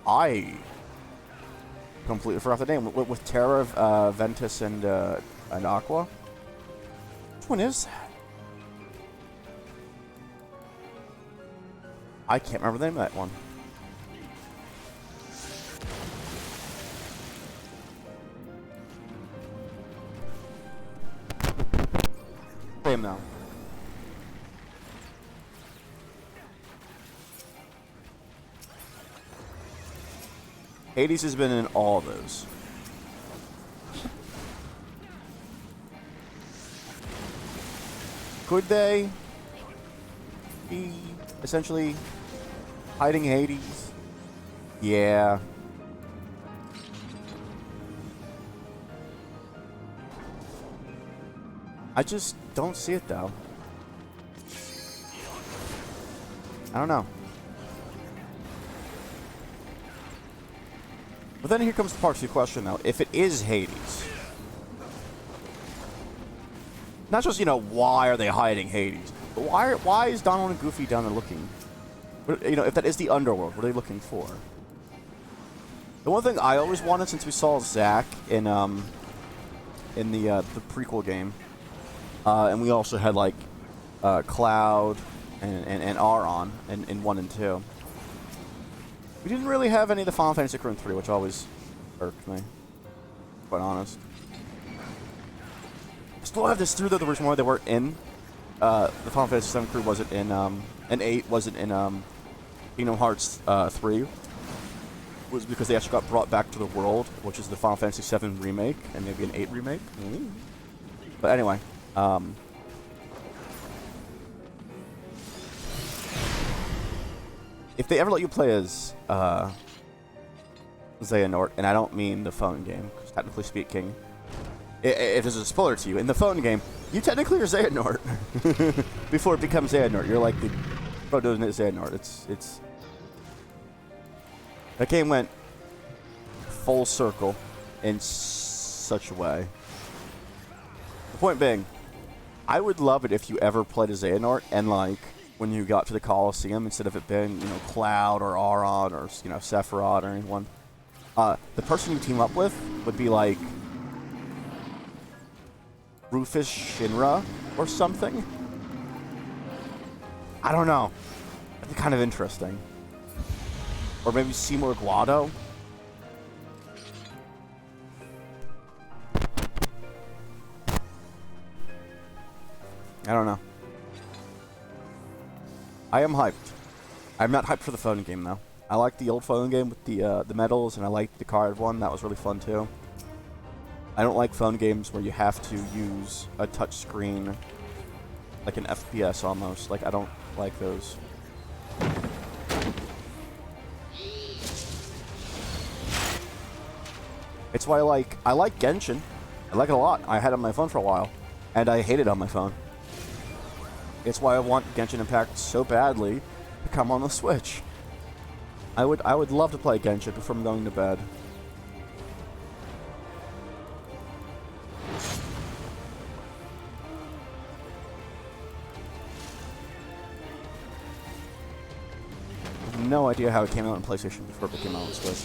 I completely forgot the name. With Terra, Ventus, and Aqua? Which one is that? I can't remember the name of that one. Same now. Hades has been in all of those. Could they be essentially hiding Hades? Yeah. I just don't see it, though. I don't know. But then here comes the part 2 question, though. If it is Hades, not just, why are they hiding Hades? But why is Donald and Goofy down there looking? If that is the underworld, what are they looking for? The one thing I always wanted, since we saw Zack in the prequel game, and we also had, like, Cloud and Aron in 1 and 2. We didn't really have any of the Final Fantasy crew in 3, which always irked me, quite honest. I still have this through, though, the reason why they weren't in the Final Fantasy 7 crew wasn't in, and 8 wasn't in Kingdom Hearts 3, was because they actually got brought back to the world, which is the Final Fantasy 7 remake, and maybe an 8 remake. But anyway, if they ever let you play as Xehanort, and I don't mean the phone game, because technically speaking, if there's a spoiler to you, in the phone game, you technically are Xehanort. Before it becomes Xehanort, you're like the proto Xehanort. It's that game went full circle in such a way. The point being, I would love it if you ever played as Xehanort, and like when you got to the Colosseum, instead of it being Cloud or Aron or Sephiroth or anyone, the person you team up with would be like Rufus Shinra or something. I don't know. That'd be kind of interesting. Or maybe Seymour Guado. I don't know. I am hyped. I'm not hyped for the phone game, though. I like the old phone game with the medals, and I like the card one. That was really fun, too. I don't like phone games where you have to use a touch screen, like an FPS almost. Like, I don't like those. It's why I like Genshin. I like it a lot. I had it on my phone for a while, and I hate it on my phone. It's why I want Genshin Impact so badly to come on the Switch. I would love to play Genshin before I'm going to bed. I have no idea how it came out on PlayStation before it came out on Switch.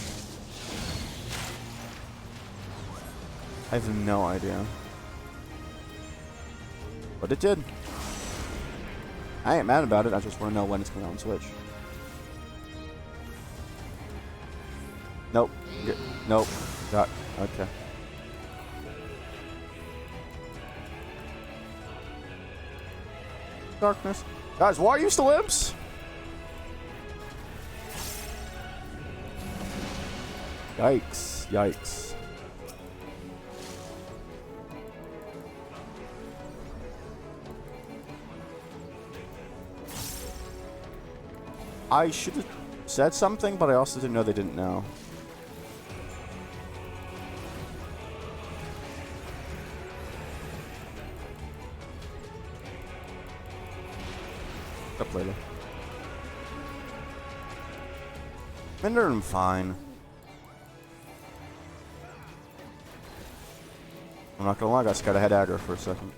I have no idea. But it did. I ain't mad about it, I just want to know when it's coming out on Switch. Nope. Nope. Got. Okay. Darkness. Guys, why are you still imps? Yikes. Yikes. I should have said something, but I also didn't know they didn't know. Up later. I'm fine. I'm not gonna lie, I got scared I had aggro for a second.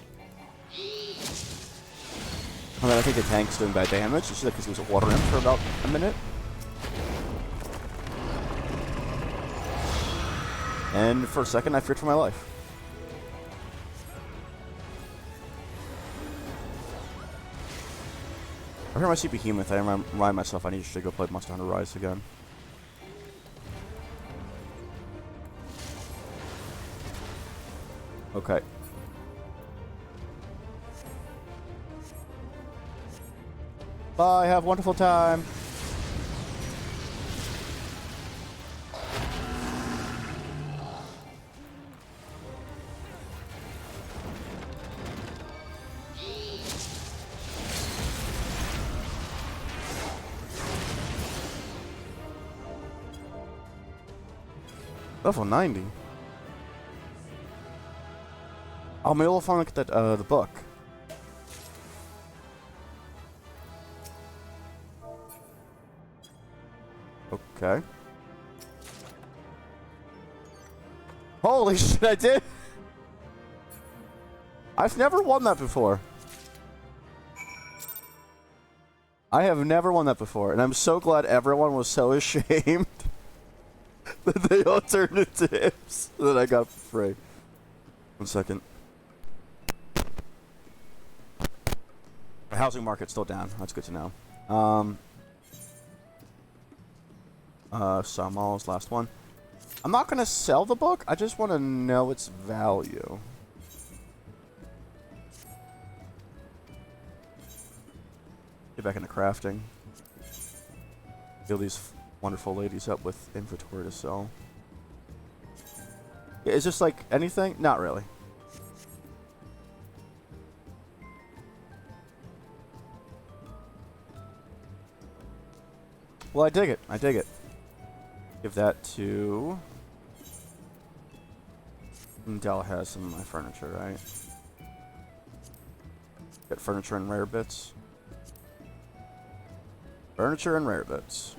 I mean, I think the tank's doing bad damage. It's just because he was a water imp for about a minute. And for a second, I feared for my life. I hear my CP Behemoth. I remind myself I need to go play Monster Hunter Rise again. Okay. Bye, have a wonderful time. Level 90. Oh, maybe we'll finally get that, the book. Okay. Holy shit, I did! I've never won that before. I have never won that before, and I'm so glad everyone was so ashamed that they all turned into hips that I got for free. 1 second. The housing market's still down. That's good to know. Samal's last one. I'm not gonna sell the book. I just want to know its value. Get back into crafting. Fill these wonderful ladies up with inventory to sell. Yeah, is this like anything? Not really. Well, I dig it. I dig it. Give that to... Dell has some of my furniture, right? Got furniture and rare bits. Furniture and rare bits.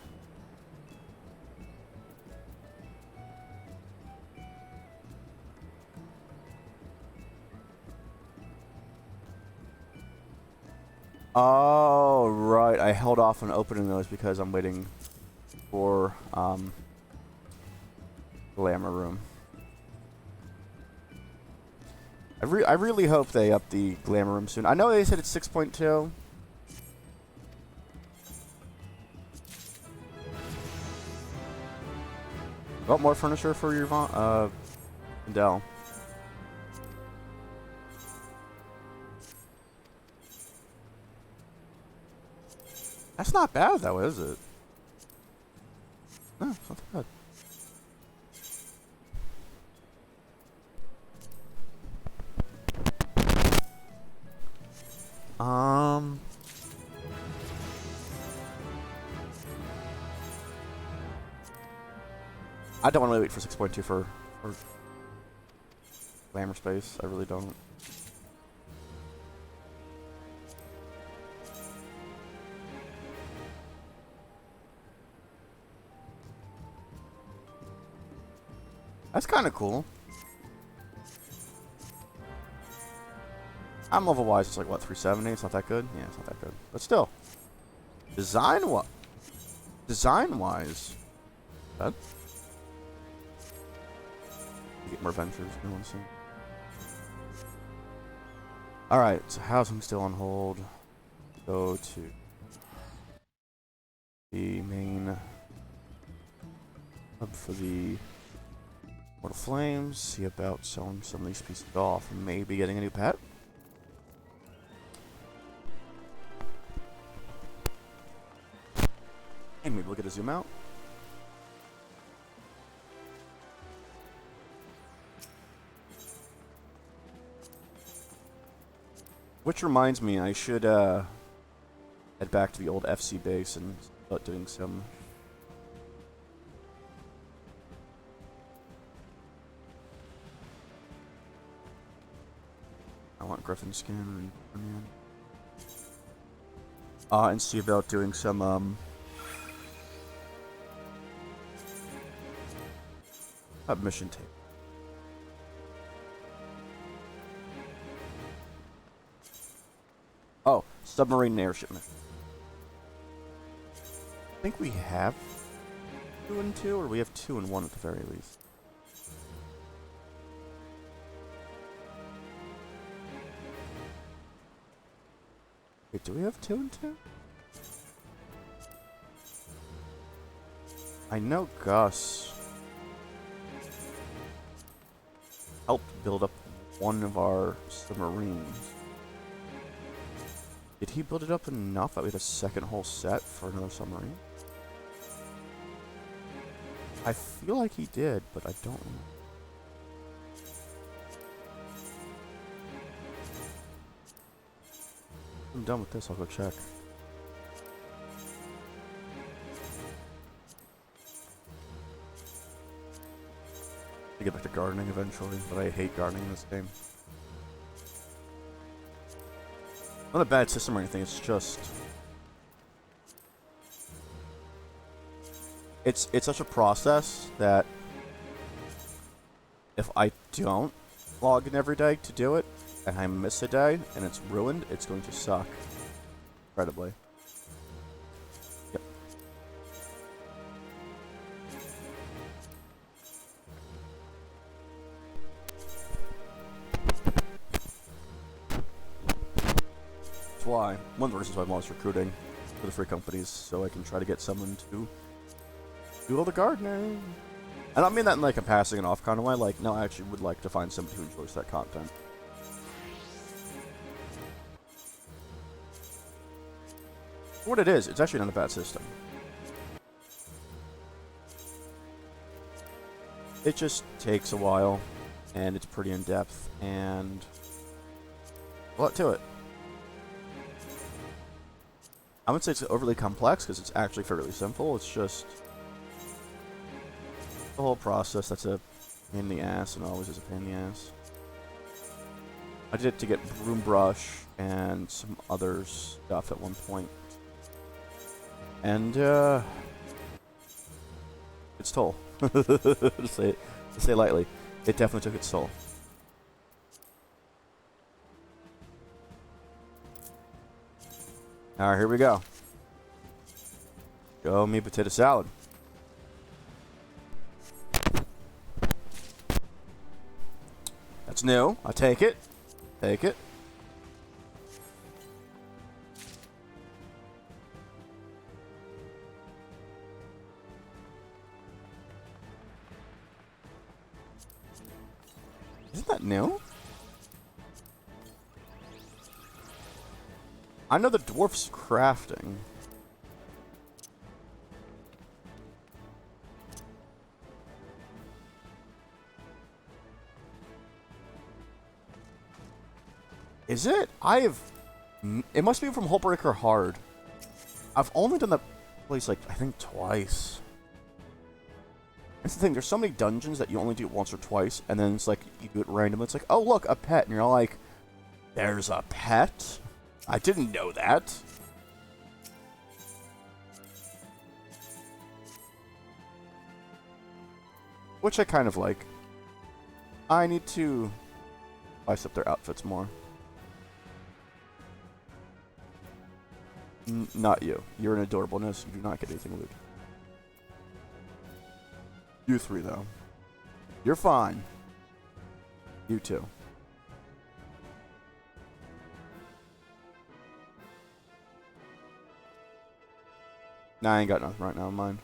Oh, right. I held off on opening those because I'm waiting for Glamour Room. I really hope they up the Glamour Room soon. I know they said it's 6.2. Got more furniture for your Dell. That's not bad though, is it? No, it's not that bad. I don't want to wait for 6.2 for Glamour Space. I really don't. That's kind of cool. I'm level wise, it's like what, 370? It's not that good. Yeah, it's not that good, but still, design wise, that. Get more ventures. You want to see? All right, so housing's still on hold. Go to the main hub for the Mortal Flames. See about selling some of these pieces off and maybe getting a new pet. Hey, maybe look at a zoom out. Which reminds me, I should head back to the old FC base and start doing some. I want Griffin skin and see about doing some mission tape. Oh, submarine airship mission. I think we have 2 and 2, or we have 2 and 1 at the very least. Wait, do we have 2 and 2? I know Gus helped build up one of our submarines. Did he build it up enough that we had a second whole set for another submarine? I feel like he did, but I don't remember. I'm done with this, I'll go check. I get back to gardening eventually, but I hate gardening in this game. Not a bad system or anything, it's just... It's such a process that if I don't log in every day to do it, and I miss a day, and it's ruined, it's going to suck. Incredibly. Yep. That's why, one of the reasons why I'm always recruiting for the free companies, so I can try to get someone to do all the gardening. I don't mean that in like a passing it off kind of way, like, no, I actually would like to find somebody who enjoys that content. For what it is, it's actually not a bad system. It just takes a while, and it's pretty in-depth, and a lot to it. I wouldn't say it's overly complex, because it's actually fairly simple. It's just the whole process that's a pain in the ass, and always is a pain in the ass. I did it to get Broom Brush and some other stuff at one point. And, its toll. to say lightly. It definitely took its toll. Alright, here we go. Show me potato salad. That's new. I'll take it. Take it. Isn't that new? I know the dwarf's crafting. Is it? It must be from Hullbreaker Hard. I've only done that place, like, I think twice. That's the thing, there's so many dungeons that you only do it once or twice, and then it's like, you do it randomly. It's like, oh, look, a pet. And you're like, there's a pet? I didn't know that. Which I kind of like. I need to spice up their outfits more. Not you. You're an adorableness. You do not get anything loot. You three, though. You're fine. You too. Nah, I ain't got nothing right now in mind.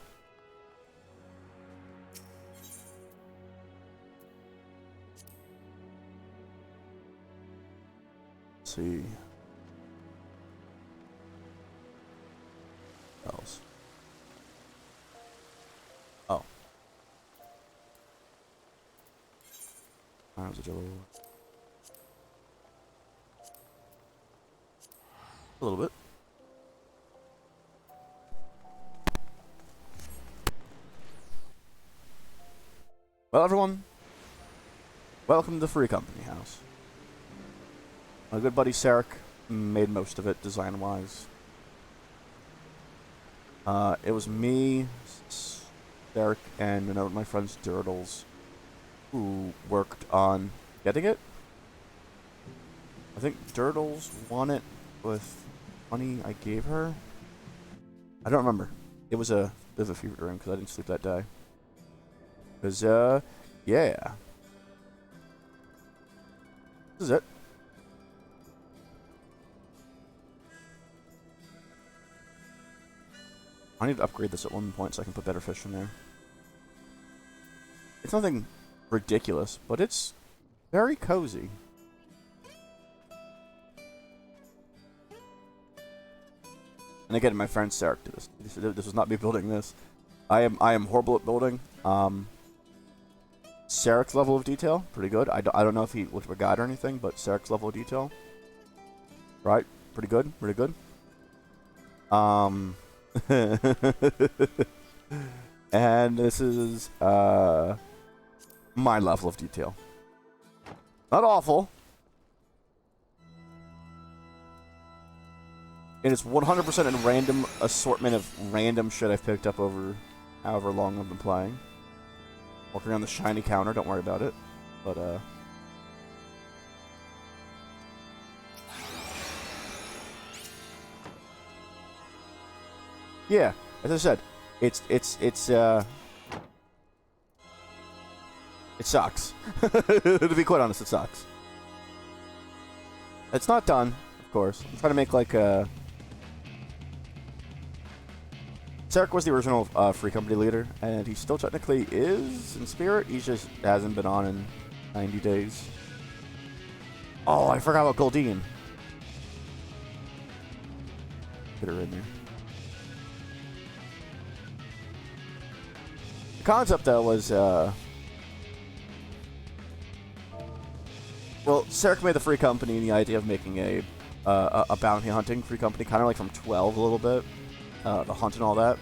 Let's see. What else? How's it go? A little bit. Well, everyone, welcome to the Free Company House. My good buddy Sarek made most of it, design-wise. It was me, Sarek, and another of my friends, Dirtles, who worked on getting it. I think Dirtles won it with money I gave her. I don't remember. It was a bit of a fever dream because I didn't sleep that day. Because, yeah. This is it. I need to upgrade this at one point so I can put better fish in there. It's nothing ridiculous, but it's very cozy. And again, my friend Sarek did this. This was not me building this. I am horrible at building. Sarek's level of detail, pretty good. I don't know if he looked at a guide or anything, but Sarek's level of detail, right? Pretty good, pretty good. And this is my level of detail. Not awful. And it's 100% a random assortment of random shit I've picked up over however long I've been playing. Walking around the shiny counter, don't worry about it. But, yeah, as I said, it sucks. To be quite honest, it sucks. It's not done, of course. I'm trying to make like a... Sarek was the original Free Company leader, and he still technically is in spirit. He just hasn't been on in 90 days. Oh, I forgot about Goldine. Get her in there. The concept, though, was... well, Sarek made the Free Company and the idea of making a bounty hunting Free Company, kind of like from 12 a little bit. The hunt and all that.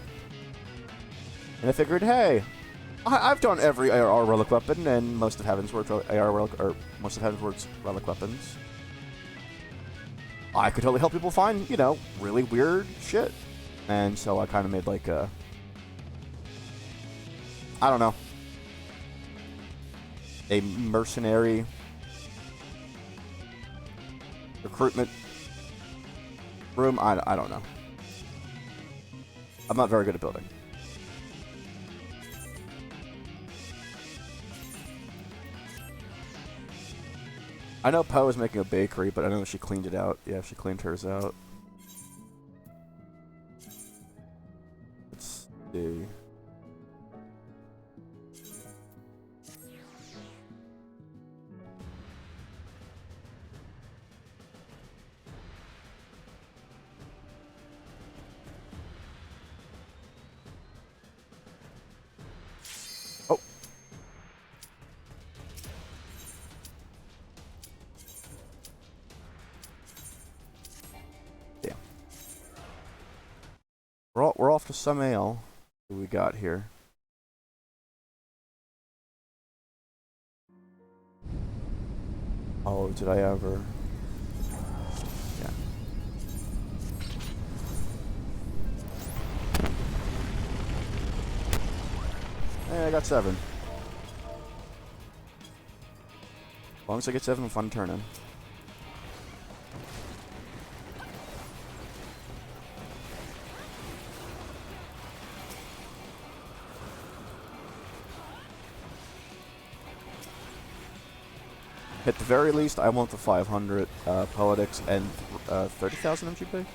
And I figured, hey, I've done every AR relic weapon and most of Heavensward's AR relic, or most of Heavensward's relic weapons. I could totally help people find, you know, really weird shit. And so I kind of made like a, I don't know, a mercenary recruitment room. I don't know. I'm not very good at building. I know Poe is making a bakery, but I know she cleaned it out. Yeah, she cleaned hers out. Let's see. We're off to some ale. What do we got here? Oh, did I ever? Yeah. Hey, I got 7. As long as I get 7, fun turning. At the very least, I want the 500 Poetics and 30,000 MGP.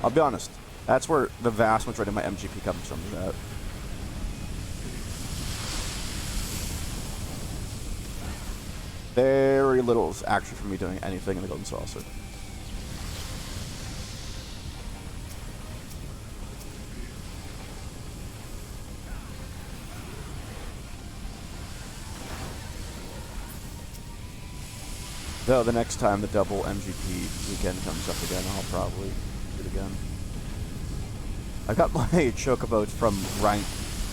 I'll be honest, that's where the vast majority of my MGP comes from. That very little is actually from me doing anything in the Golden Saucer. Though the next time the double MGP weekend comes up again, I'll probably do it again. I got my chocobos from rank,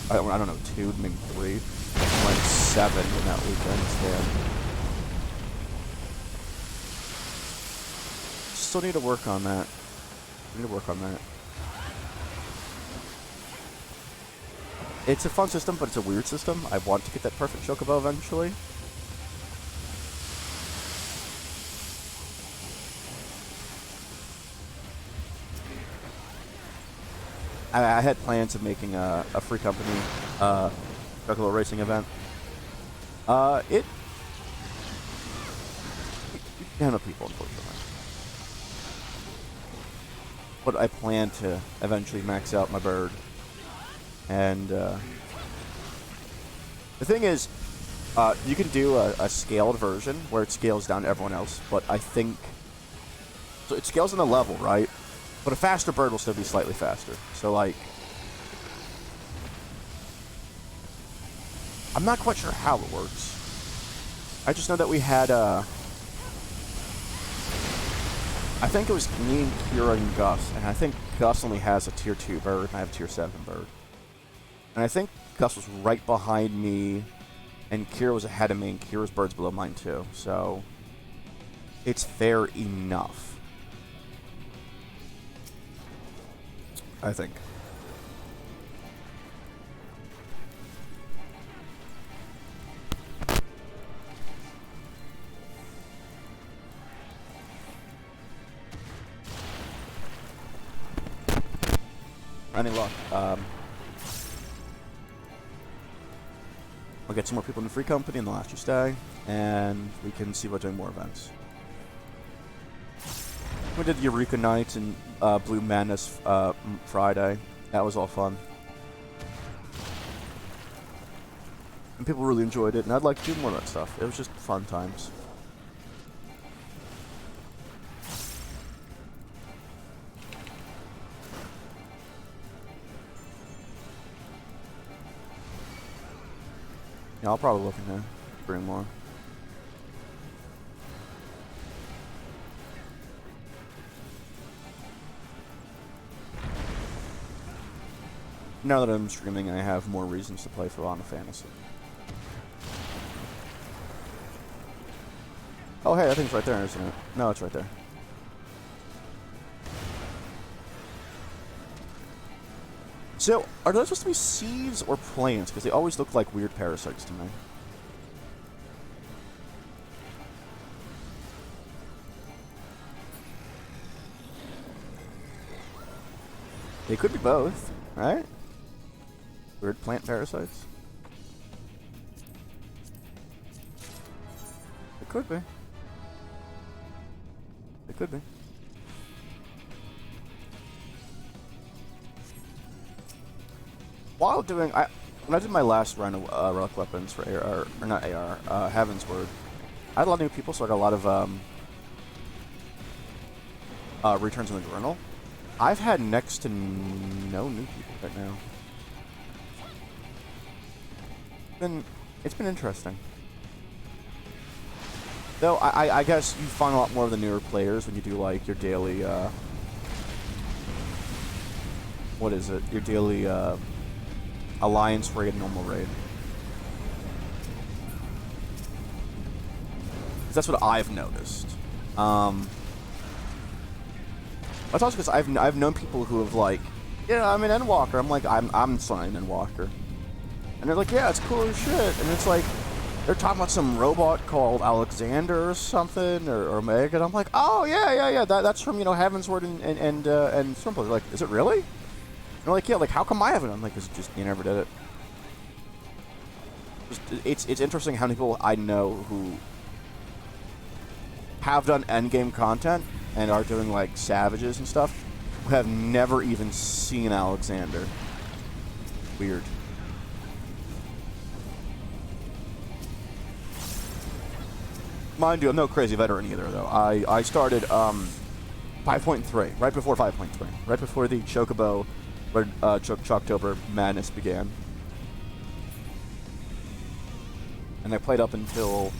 I don't know, 2, maybe 3, rank 7 in that weekend instead. Still need to work on that. It's a fun system, but it's a weird system. I want to get that perfect chocobo eventually. I had plans of making a free company chocobo racing event. We don't have people, unfortunately. But I plan to eventually max out my bird. And the thing is, you can do a scaled version where it scales down to everyone else, but I think... So it scales in the level, right? But a faster bird will still be slightly faster. So, like... I'm not quite sure how it works. I just know that we had, I think it was me and Kira and Gus, and I think Gus only has a tier 2 bird, and I have a tier 7 bird. And I think Gus was right behind me, and Kira was ahead of me, and Kira's bird's below mine too, so it's fair enough. I think. Any luck. I'll get some more people in the free company in the last Tuesday, and we can see about doing more events. We did Eureka Nights and Blue Madness Friday. That was all fun. And people really enjoyed it, and I'd like to do more of that stuff. It was just fun times. Yeah, I'll probably look into bring more. Now that I'm streaming, I have more reasons to play Final Fantasy. Oh, hey, that thing's right there, isn't it? No, it's right there. So, are those supposed to be seeds or plants? Because they always look like weird parasites to me. They could be both, right? Weird plant parasites. It could be. It could be. While doing, when I did my last run of relic weapons for AR, or not AR, Heaven's Word, I had a lot of new people, so I got a lot of returns in the journal. I've had next to no new people right now. It's been interesting. Though I guess you find a lot more of the newer players when you do like your daily what is it? Your daily alliance raid and normal raid. That's what I've noticed. That's also because I've known people who have like, yeah, I'm an Endwalker. I'm like, I'm still not an Endwalker. And they're like, yeah, it's cool as shit. And it's like, they're talking about some robot called Alexander or something, or Omega. And I'm like, oh, yeah. That's from, Heaven's Word and Stormblade. They're like, is it really? And they're like, yeah, like, how come I haven't? I'm like, because just, you never did it. It's interesting how many people I know who have done endgame content and are doing, like, Savages and stuff, who have never even seen Alexander. Weird. Mind you, I'm no crazy veteran either, though. I started 5.3, right before 5.3, right before the Chocobo Choctober madness began. And I played up until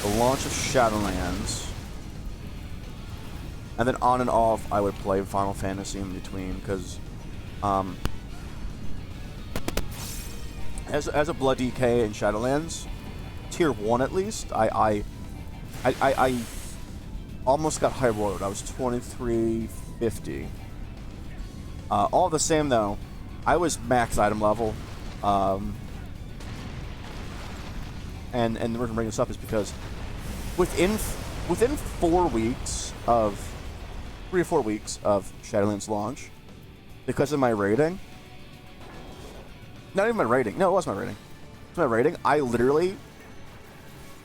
the launch of Shadowlands, and then on and off I would play Final Fantasy in between, because as a Blood DK in Shadowlands, tier 1 at least, I almost got high rolled. I was 2350. All the same though, I was max item level. And the reason I'm bringing this up is because within 4 weeks of 3 or 4 weeks of Shadowlands launch, because of my rating, not even my rating, no, it was my rating. It's my rating. I literally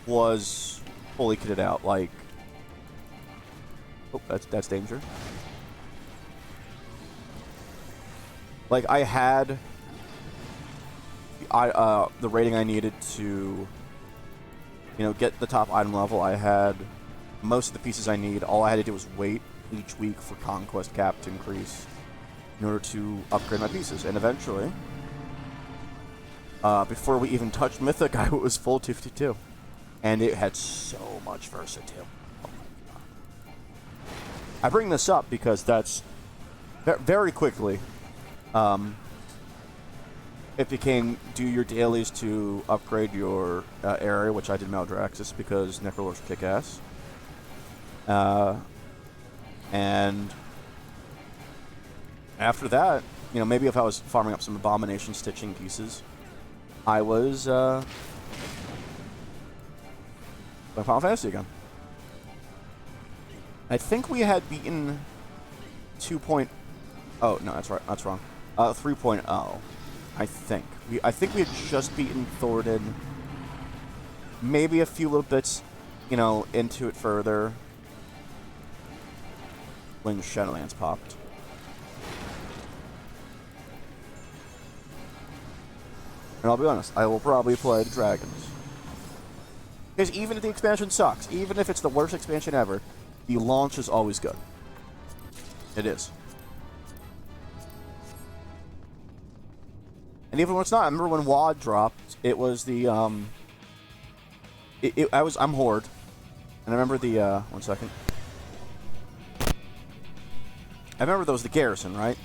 was fully kitted out. Like, oh, that's danger. Like, I had the rating I needed to, get the top item level. I had most of the pieces I need. All I had to do was wait each week for Conquest cap to increase in order to upgrade my pieces. And eventually, before we even touched Mythic, I was full 252. And it had so much versatility. Oh my god. I bring this up because that's very quickly, it became do your dailies to upgrade your area, which I did Maldraxxus because Necrolords kick ass. And after that, maybe if I was farming up some Abomination stitching pieces, I was playing Final Fantasy again. I think we had beaten 2.0. Oh, no, that's right. That's wrong. 3.0. I think we had just beaten Thordan. Maybe a few little bits, into it further when Shadowlands popped. And I'll be honest, I will probably play the Dragons. Because even if the expansion sucks, even if it's the worst expansion ever, the launch is always good. It is. And even when it's not, I remember when WoD dropped, it was the, I'm Horde. And I remember the, one second. I remember there was the Garrison, right?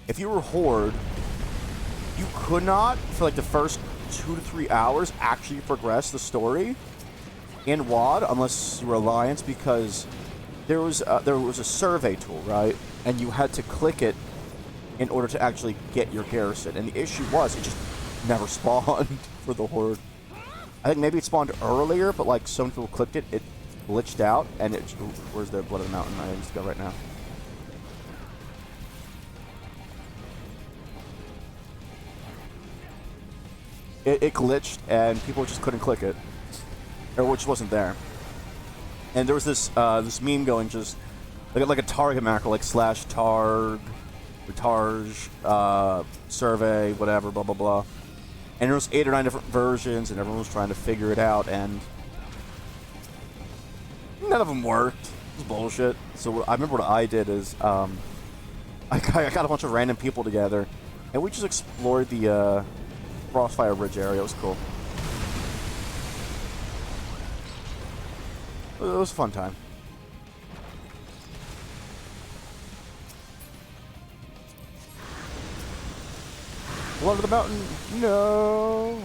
If you were Horde, you could not, for like the first 2 to 3 hours, actually progress the story in WoD unless you were Alliance, because there was a survey tool, right? And you had to click it in order to actually get your Garrison. And the issue was, it just never spawned for the Horde. I think maybe it spawned earlier, but like some people clicked it, it glitched out, and it... Ooh, where's the Blood of the Mountain? I need to go right now. It glitched, and people just couldn't click it. Or which wasn't there. And there was this this meme going just... like a target macro, like /targ... Targe, survey, whatever, blah, blah, blah. And there was 8 or 9 different versions, and everyone was trying to figure it out, and none of them worked. It was bullshit. So I remember what I did is, I got a bunch of random people together, and we just explored the Crossfire Ridge area. It was cool. It was a fun time. Blood of the Mountain, no.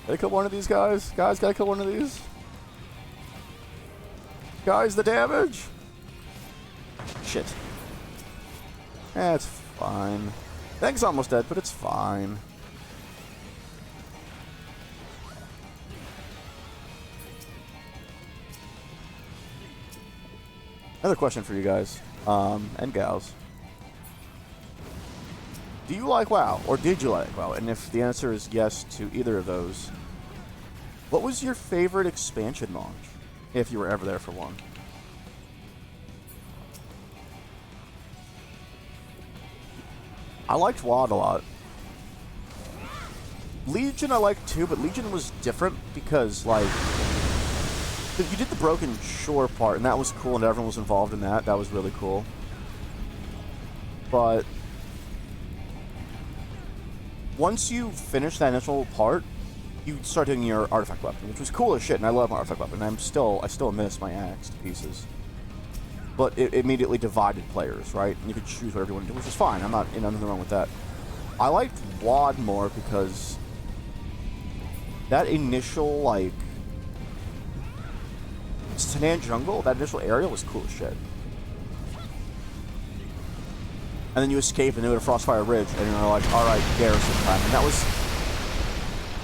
Gotta kill one of these guys. Guys, gotta kill one of these. Guys, the damage. Shit. It's fine. Thing's almost dead, but it's fine. Another question for you guys, and gals. Do you like WoW, or did you like WoW? And if the answer is yes to either of those, what was your favorite expansion launch, if you were ever there for one? I liked WoD a lot. Legion I liked too, but Legion was different because, like, you did the Broken Shore part, and that was cool, and everyone was involved in that. That was really cool. But once you finish that initial part, you start doing your artifact weapon, which was cool as shit, and I love my artifact weapon. I still miss my axe to pieces. But it immediately divided players, right? And you could choose whatever you want to do, which is fine. I'm not, nothing wrong with that. I liked WoD more because that initial, like, Sinan jungle, that initial area was cool as shit. And then you escape and go to Frostfire Ridge, and you're like, alright, garrison time. And that was...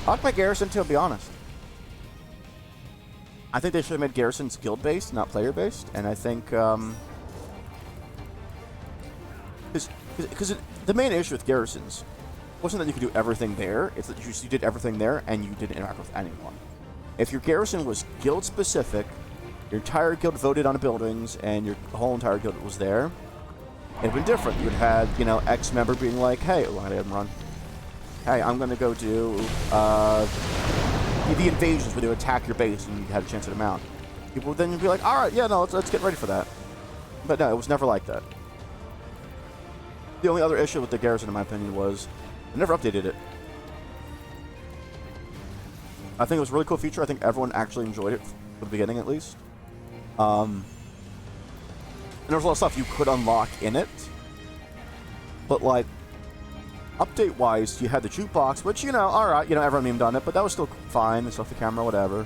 I like my garrison too, to be honest. I think they should have made garrisons guild-based, not player-based. And I think, because the main issue with garrisons wasn't that you could do everything there, it's that you did everything there and you didn't interact with anyone. If your garrison was guild-specific, your entire guild voted on the buildings, and your whole entire guild was there, it'd been different. You would have had, X member being like, hey, well, I didn't run. Hey, I'm going to go do the invasions where they would attack your base and you had a chance at a mount. People would then be like, alright, yeah, no, let's get ready for that. But no, it was never like that. The only other issue with the garrison, in my opinion, was they never updated it. I think it was a really cool feature. I think everyone actually enjoyed it from the beginning, at least. And there was a lot of stuff you could unlock in it. But, like, update-wise, you had the jukebox, which, alright, everyone memed on it, but that was still fine. It's off the camera, whatever.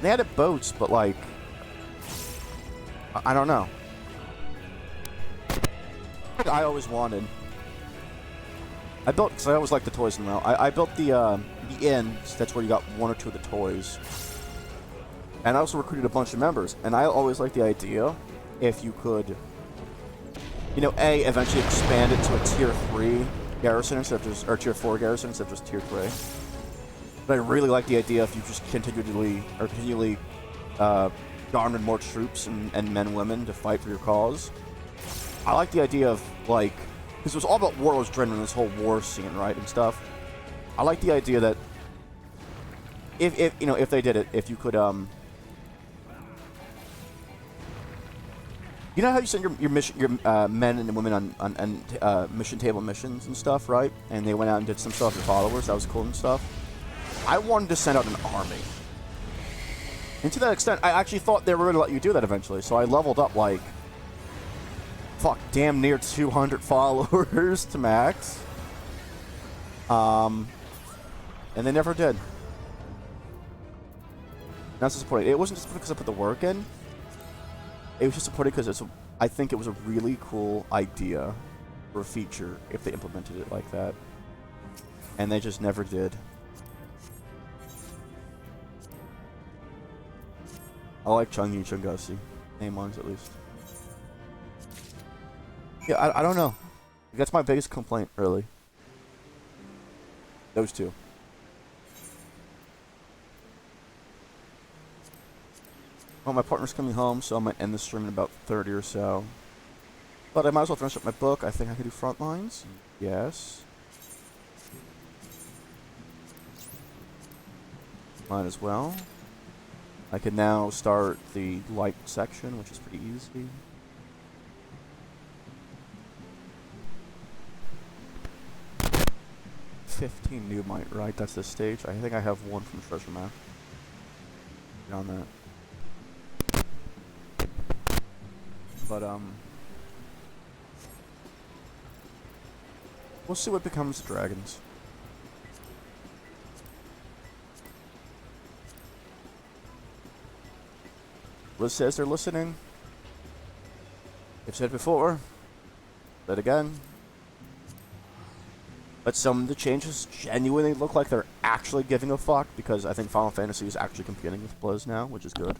They added boats, but, like, I don't know. I always wanted. I built, because I always liked the toys in there. I built the inns. That's where you got one or two of the toys. And I also recruited a bunch of members. And I always liked the idea, if you could, eventually expand it to a tier 3 garrison instead of just, or tier 4 garrison instead of just tier 3. But I really like the idea if you just continually garnered more troops and men and women to fight for your cause. I like the idea of, like, because it was all about Warlord's Dread and this whole war scene, right, and stuff. I like the idea that if they did it, if you could, you know how you send your men and women on mission table missions and stuff, right? And they went out and did some stuff with followers. That was cool and stuff. I wanted to send out an army. And to that extent, I actually thought they were going to let you do that eventually. So I leveled up, like, damn near 200 followers to max. And they never did. That's disappointing. It wasn't just because I put the work in. It was just disappointing because I think it was a really cool idea for a feature if they implemented it like that. And they just never did. I like Chang'e and Chang'e, name-wise at least. Yeah, I don't know. That's my biggest complaint, really. Those two. Well, my partner's coming home, so I might end the stream in about 30 or so. But I might as well finish up my book. I think I can do Frontlines. Yes. Might as well. I can now start the light section, which is pretty easy. ff14 new might, right? That's the stage. I think I have one from Treasure Map. Get on that. But, we'll see what becomes of dragons. Liz says they're listening. They've said before. Said again. But some of the changes genuinely look like they're actually giving a fuck, because I think Final Fantasy is actually competing with Blizz now, which is good.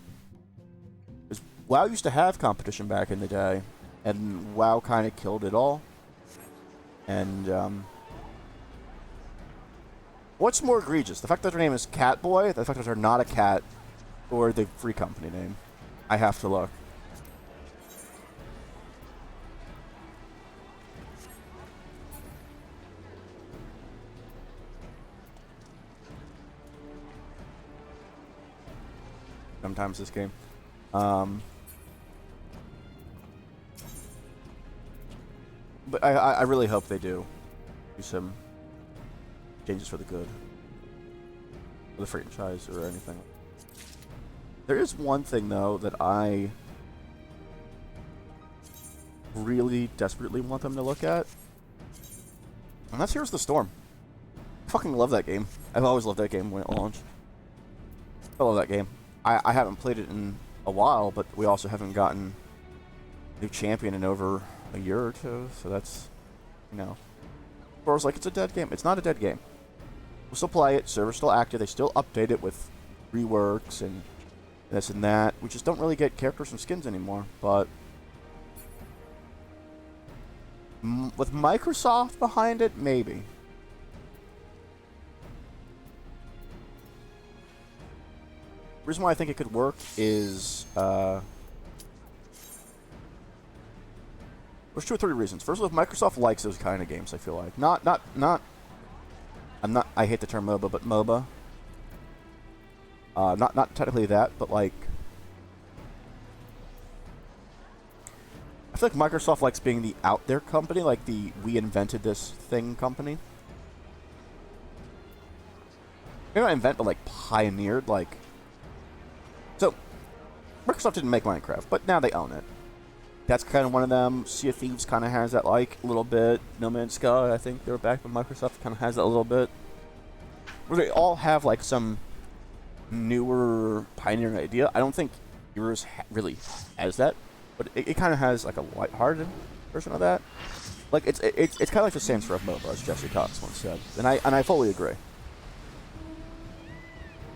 Because WoW used to have competition back in the day, and WoW kind of killed it all. And, what's more egregious? The fact that their name is Catboy, the fact that they're not a cat, or the free company name? I have to look. Sometimes this game. But I really hope they do some changes for the good of the franchise or anything. There is one thing though that I really desperately want them to look at, and that's Heroes of the Storm. I fucking love that game. I've always loved that game when it launched. I love that game. I haven't played it in a while, but we also haven't gotten a new champion in over a year or two, so that's, you know. Or I was like, it's a dead game. It's not a dead game. We'll still play it. Server's still active. They still update it with reworks and this and that. We just don't really get characters and skins anymore. But with Microsoft behind it, maybe. The reason why I think it could work is there's 2 or 3 reasons. First of all, Microsoft likes those kind of games, I feel like. I hate the term MOBA, but MOBA. Not technically that, but like, I feel like Microsoft likes being the out there company, like the we invented this thing company. Maybe not invent, but like pioneered, like. So, Microsoft didn't make Minecraft, but now they own it. That's kind of one of them. Sea of Thieves kind of has that, like, a little bit. No Man's Sky, I think they were back when Microsoft kind of has that a little bit. Where they all have, like, some newer pioneering idea. I don't think yours really has that, but it kind of has, like, a lighthearted version of that. Like, it's kind of like the Saints Row MOBA, as Jesse Cox once said. And I fully agree.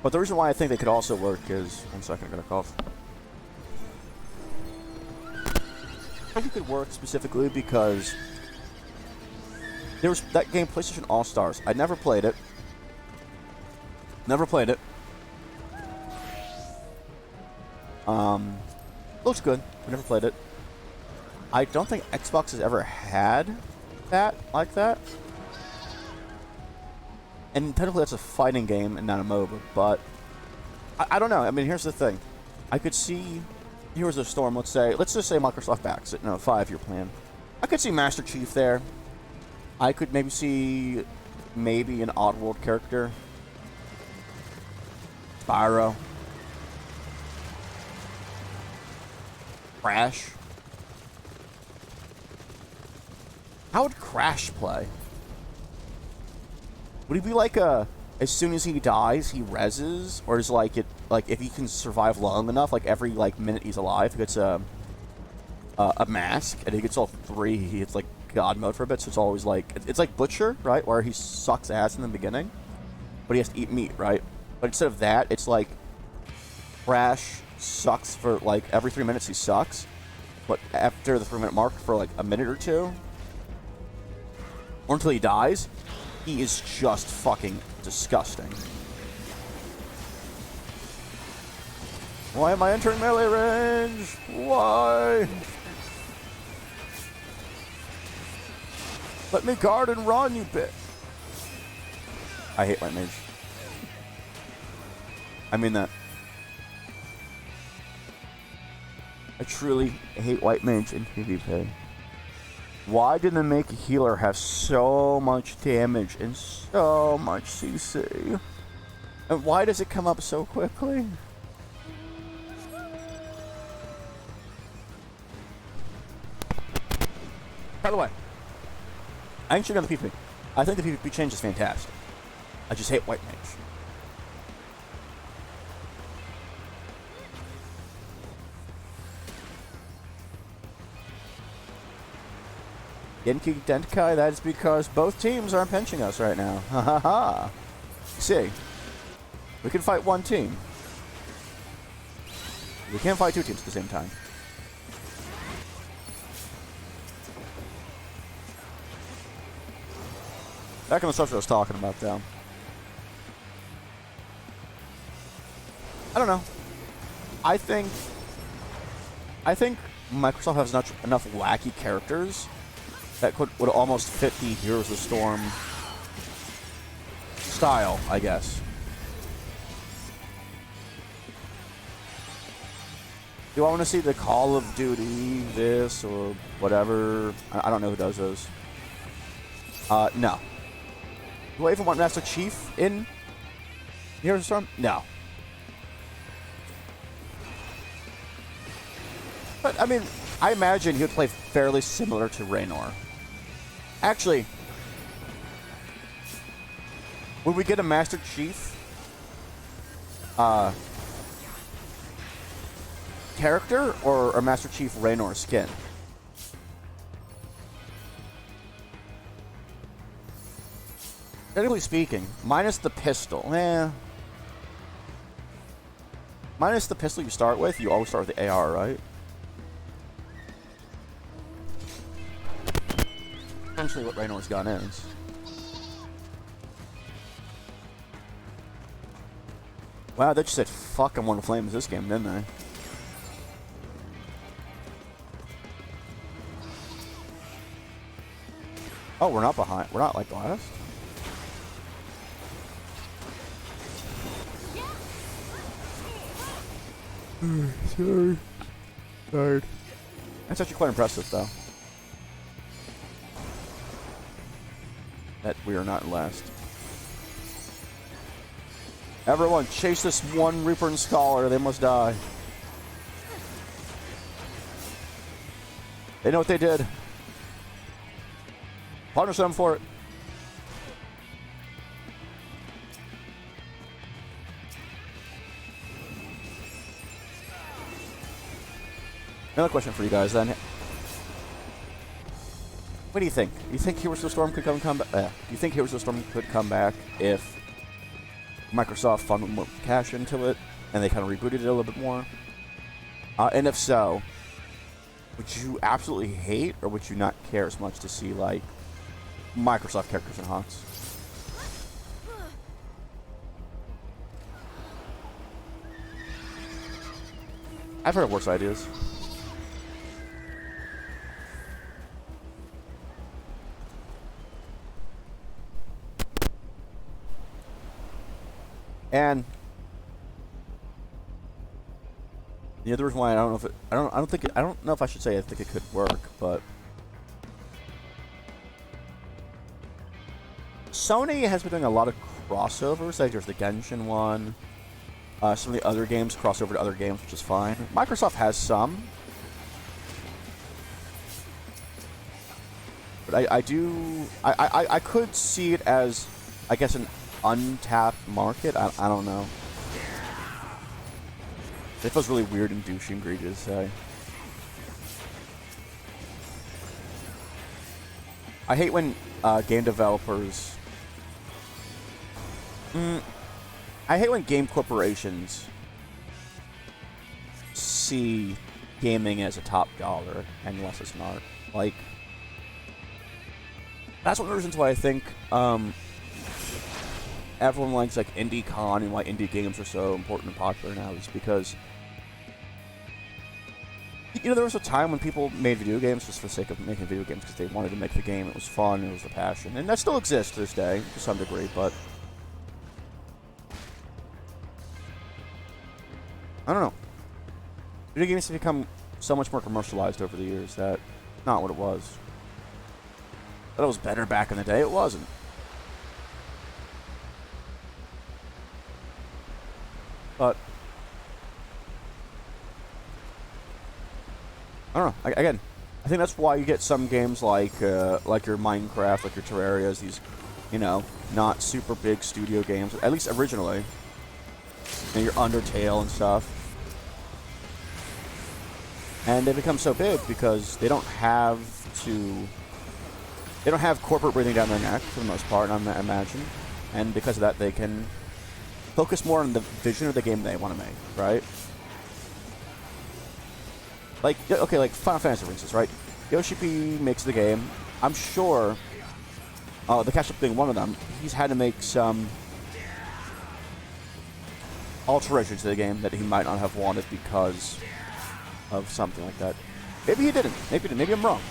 But the reason why I think they could also work is... One second, I'm going to cough. I think it could work specifically because there was that game, PlayStation All-Stars. I never played it. Looks good. I never played it. I don't think Xbox has ever had that like that. And technically that's a fighting game and not a MOBA, but I don't know. I mean, here's the thing. I could see Heroes of the Storm, let's just say Microsoft backs it, 5-year plan. I could see Master Chief there. I could maybe see an Oddworld character. Spyro. Crash. How would Crash play? Would he be like as soon as he dies, he reses? Or is if he can survive long enough, like every minute he's alive, he gets a mask, and he gets all 3, he hits like God mode for a bit, so it's always it's like Butcher, right? Where he sucks ass in the beginning, but he has to eat meat, right? But instead of that, it's like Crash sucks for every 3 minutes he sucks, but after the 3-minute mark for a minute or 2, or until he dies, he is just fucking disgusting. Why am I entering melee range? Why? Let me guard and run, you bitch. I hate White Mage. I mean that. I truly hate White Mage in PvP. Why did the make healer have so much damage and so much CC? And why does it come up so quickly? By the way, I ain't sure on the PvP. I think the PvP change is fantastic. I just hate White Mage. Genki Denkai, that is because both teams aren't pinching us right now. Ha ha ha. See, we can fight one team. We can't fight 2 teams at the same time. Back on the stuff I was talking about, though. I don't know. I think Microsoft has enough wacky characters that would almost fit the Heroes of the Storm style, I guess. Do I want to see the Call of Duty this or whatever? I don't know who does those. No. Do I even want Master Chief in Heroes of the Storm? No. But, I mean, I imagine he would play fairly similar to Raynor. Actually, would we get a Master Chief character or a Master Chief Raynor skin? Technically speaking, minus the pistol. Minus the pistol you start with, you always start with the AR, right? Essentially what Raynor's gun is. Wow, they just said fuck I'm one of flames this game, didn't they? Oh, we're not behind. We're not like last. Sorry. That's actually quite impressive, though. That we are not last. Everyone, chase this one Reaper and Scholar. They must die. They know what they did. Punish them for it. Another question for you guys, then. What do you think? Do you think Heroes of the Storm could come back? Do you think Heroes of the Storm could come back if Microsoft funded more cash into it and they kind of rebooted it a little bit more? And if so, would you absolutely hate or would you not care as much to see like Microsoft characters in HOTS? I've heard of worse ideas. And the other reason why I don't know if it, I don't know if I should say I think it could work, but Sony has been doing a lot of crossovers. Like there's the Genshin one, some of the other games cross over to other games, which is fine. Microsoft has some, but I could see it as, I guess, an untapped market. I don't know. It feels really weird and douchey and greedy to say. I hate when game developers. I hate when game corporations see gaming as a top dollar and less as an art. Like, that's one of the reasons why I think everyone likes like IndieCon and why indie games are so important and popular now is because, you know, there was a time when people made video games just for the sake of making video games because they wanted to make the game. It was fun. It was a passion. And that still exists to this day to some degree, but I don't know. Video games have become so much more commercialized over the years that not what it was. But it was better back in the day. It wasn't. But I don't know. Again, I think that's why you get some games like your Minecraft, like your Terrarias, these, you know, not super big studio games, at least originally. You know, your Undertale and stuff. And they become so big because they don't have corporate breathing down their neck for the most part, I imagine. And because of that, they can focus more on the vision of the game they want to make, right? Like, okay, like Final Fantasy, for instance, right? Yoshi P makes the game. I'm sure, the Ketchup being one of them, he's had to make some alterations to the game that he might not have wanted because of something like that. Maybe he didn't. Maybe I'm wrong.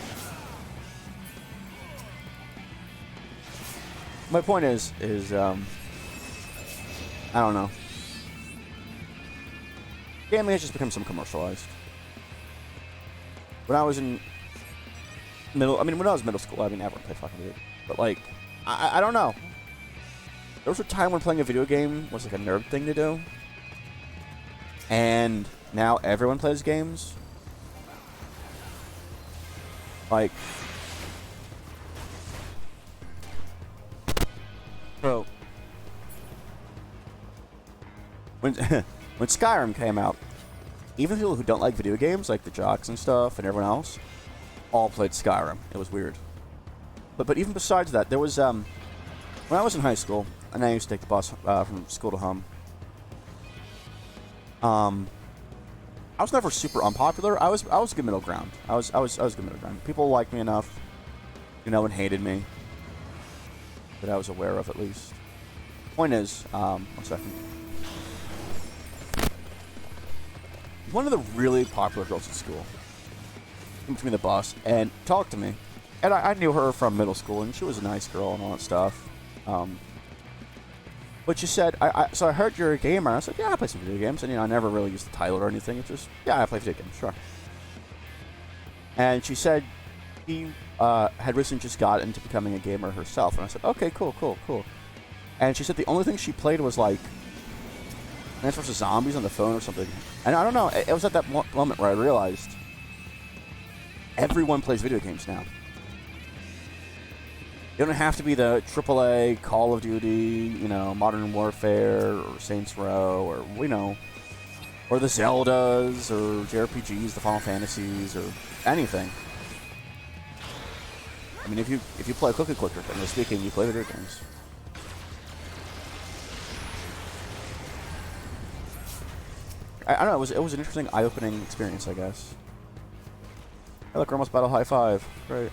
My point is I don't know. Gaming has just become some commercialized. when I was in when I was middle school, I mean, everyone played fucking video. But, like, I don't know. There was a time when playing a video game was, like, a nerd thing to do. And now everyone plays games. Like, so, when Skyrim came out, even people who don't like video games, like the jocks and stuff and everyone else, all played Skyrim. It was weird. But even besides that, there was, when I was in high school, and I used to take the bus from school to home, I was never super unpopular. I was good middle ground. I was good middle ground. People liked me enough, and hated me, that I was aware of at least. Point is, 1 second. One of the really popular girls at school came to me in the bus and talked to me. And I knew her from middle school, and she was a nice girl and all that stuff. But she said, so I heard you're a gamer. And I said, yeah, I play some video games. And, I never really used the title or anything. It's just, yeah, I play video games, sure. And she said she had recently just got into becoming a gamer herself. And I said, okay, cool. And she said the only thing she played was, like, Plants vs. Zombies on the phone or something. And I don't know, it was at that moment where I realized everyone plays video games now. You don't have to be the AAA Call of Duty, Modern Warfare, or Saints Row, or, or the Zeldas, or JRPGs, the Final Fantasies, or anything. I mean, if you play Cookie Clicker, generally speaking, you play video games. I don't know, it was an interesting, eye-opening experience, I guess. Hey, look, we're almost battle high five. Great.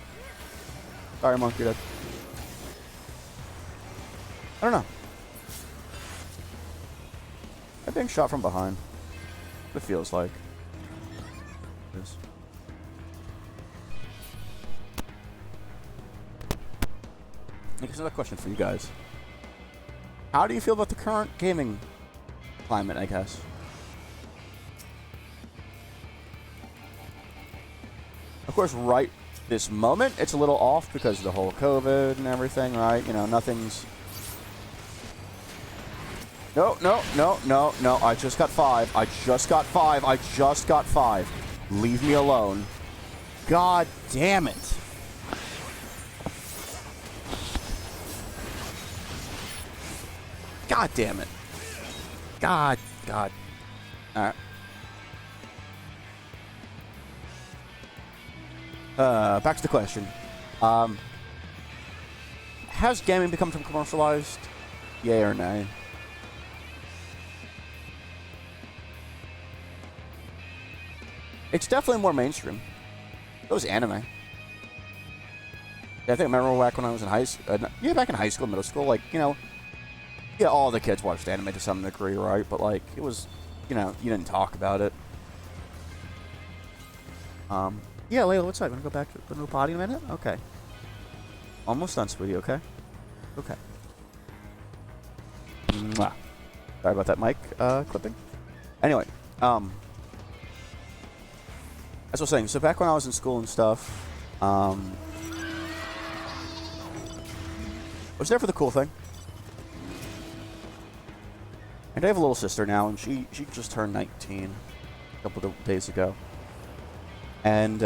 Sorry, Monk, you're dead. I don't know. I'm being shot from behind. What it feels like. It is. Here's another question for you guys. How do you feel about the current gaming climate, I guess? Of course, right this moment, it's a little off because of the whole COVID and everything, right? Nothing's... No. I just got 5. I just got 5. Leave me alone. God damn it. God damn it. God. Alright. Back to the question. Has gaming become commercialized? Yay or nay? It's definitely more mainstream. It was anime. I think I remember back when I was in high school. Back in high school, middle school, like, all the kids watched anime to some degree, right? But, like, it was, you didn't talk about it. Yeah, Layla, what's up? You want to go back to the potty in a minute? Okay. Almost done, sweetie, okay? Okay. Mwah. Sorry about that mic clipping. Anyway, as I was saying, so back when I was in school and stuff, I was there for the cool thing. And I have a little sister now, and she just turned 19 a couple of days ago. And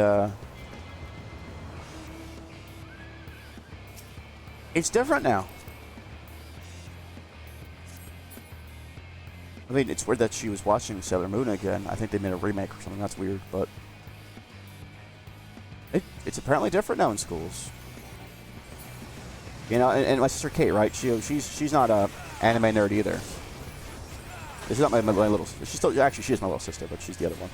it's different now. I mean, it's weird that she was watching Sailor Moon again. I think they made a remake or something. That's weird, but it's apparently different now in schools. And my sister Kate, right? She's not a anime nerd either. This is not my little. She's still actually she is my little sister, but she's the other one.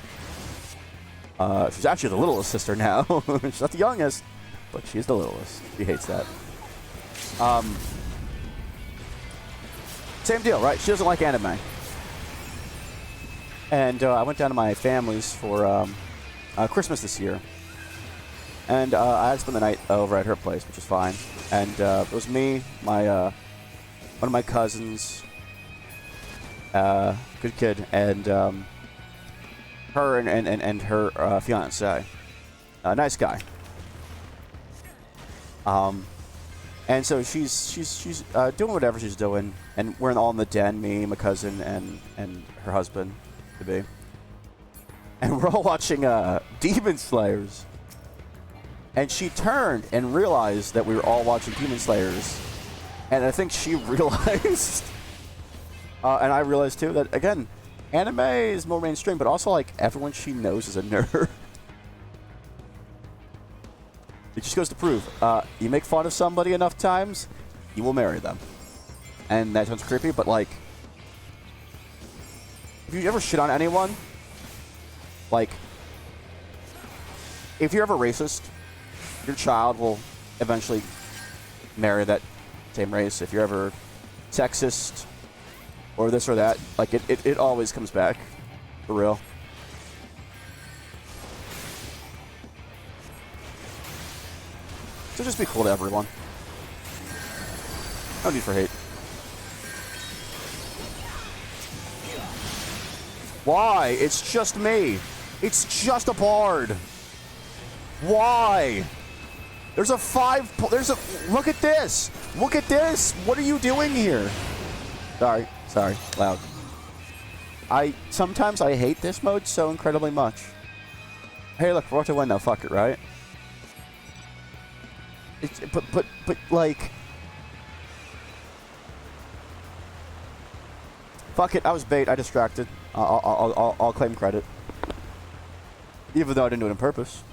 She's actually the littlest sister now. She's not the youngest, but she's the littlest. She hates that. Same deal, right? She doesn't like anime. And I went down to my family's for Christmas this year. And I had to spend the night over at her place, which is fine. And it was me, one of my cousins, good kid, and her and her fiance. Nice guy. And so she's doing whatever she's doing, and we're all in the den, me, my cousin, and her husband, to be. And we're all watching Demon Slayers. And she turned and realized that we were all watching Demon Slayers. And I think she realized, and I realized too, that again, anime is more mainstream, but also like everyone she knows is a nerd. It just goes to prove, you make fun of somebody enough times, you will marry them. And that sounds creepy, but like, if you ever shit on anyone, like, if you're ever racist, your child will eventually marry that same race. If you're ever sexist, or this or that, like, it always comes back, for real. So just be cool to everyone. No need for hate. Why? It's just me. It's just a bard. Why? There's a look at this. Look at this. What are you doing here? Sorry, loud. Sometimes I hate this mode so incredibly much. Hey, look, we're about to win now. Fuck it, right? But like, fuck it. I was bait. I distracted. I'll claim credit, even though I didn't do it on purpose.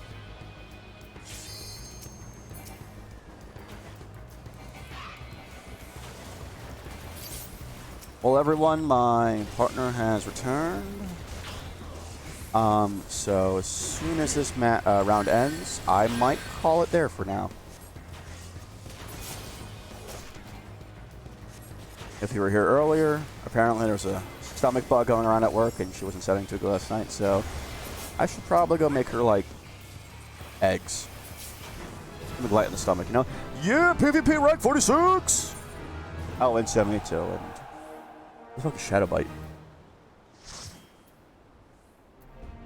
Well, everyone, my partner has returned. So as soon as this round ends, I might call it there for now. If you were here earlier, apparently there was a stomach bug going around at work, and she wasn't setting too good last night, so I should probably go make her, like, eggs. Something light in the stomach, you know? Yeah, PvP rank 46! Oh, and 72, and... Let's fucking Shadow Bite.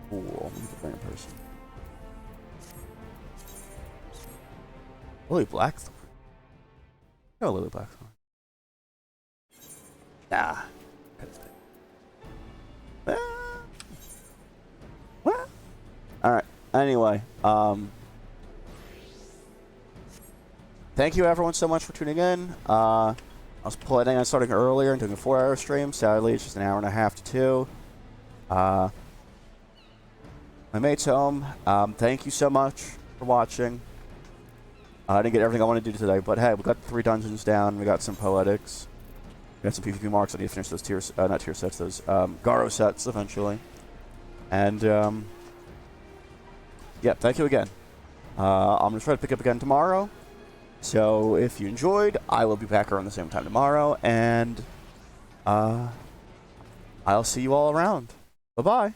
Cool, let me get the brain person. Lily Blackthorn? No, Lily Blackthorn. Nah. What? Alright, anyway, thank you everyone so much for tuning in. I was planning on starting earlier and doing a 4-hour stream. Sadly, it's just an hour and a half to 2. My mate's home. Thank you so much for watching. I didn't get everything I wanted to do today, but hey, we got 3 dungeons down. We got some poetics. We got some PvP marks. I need to finish those tiers, not tier sets, those Garo sets eventually. And yeah, thank you again. I'm gonna try to pick up again tomorrow. So if you enjoyed, I will be back around the same time tomorrow, and I'll see you all around. Bye-bye.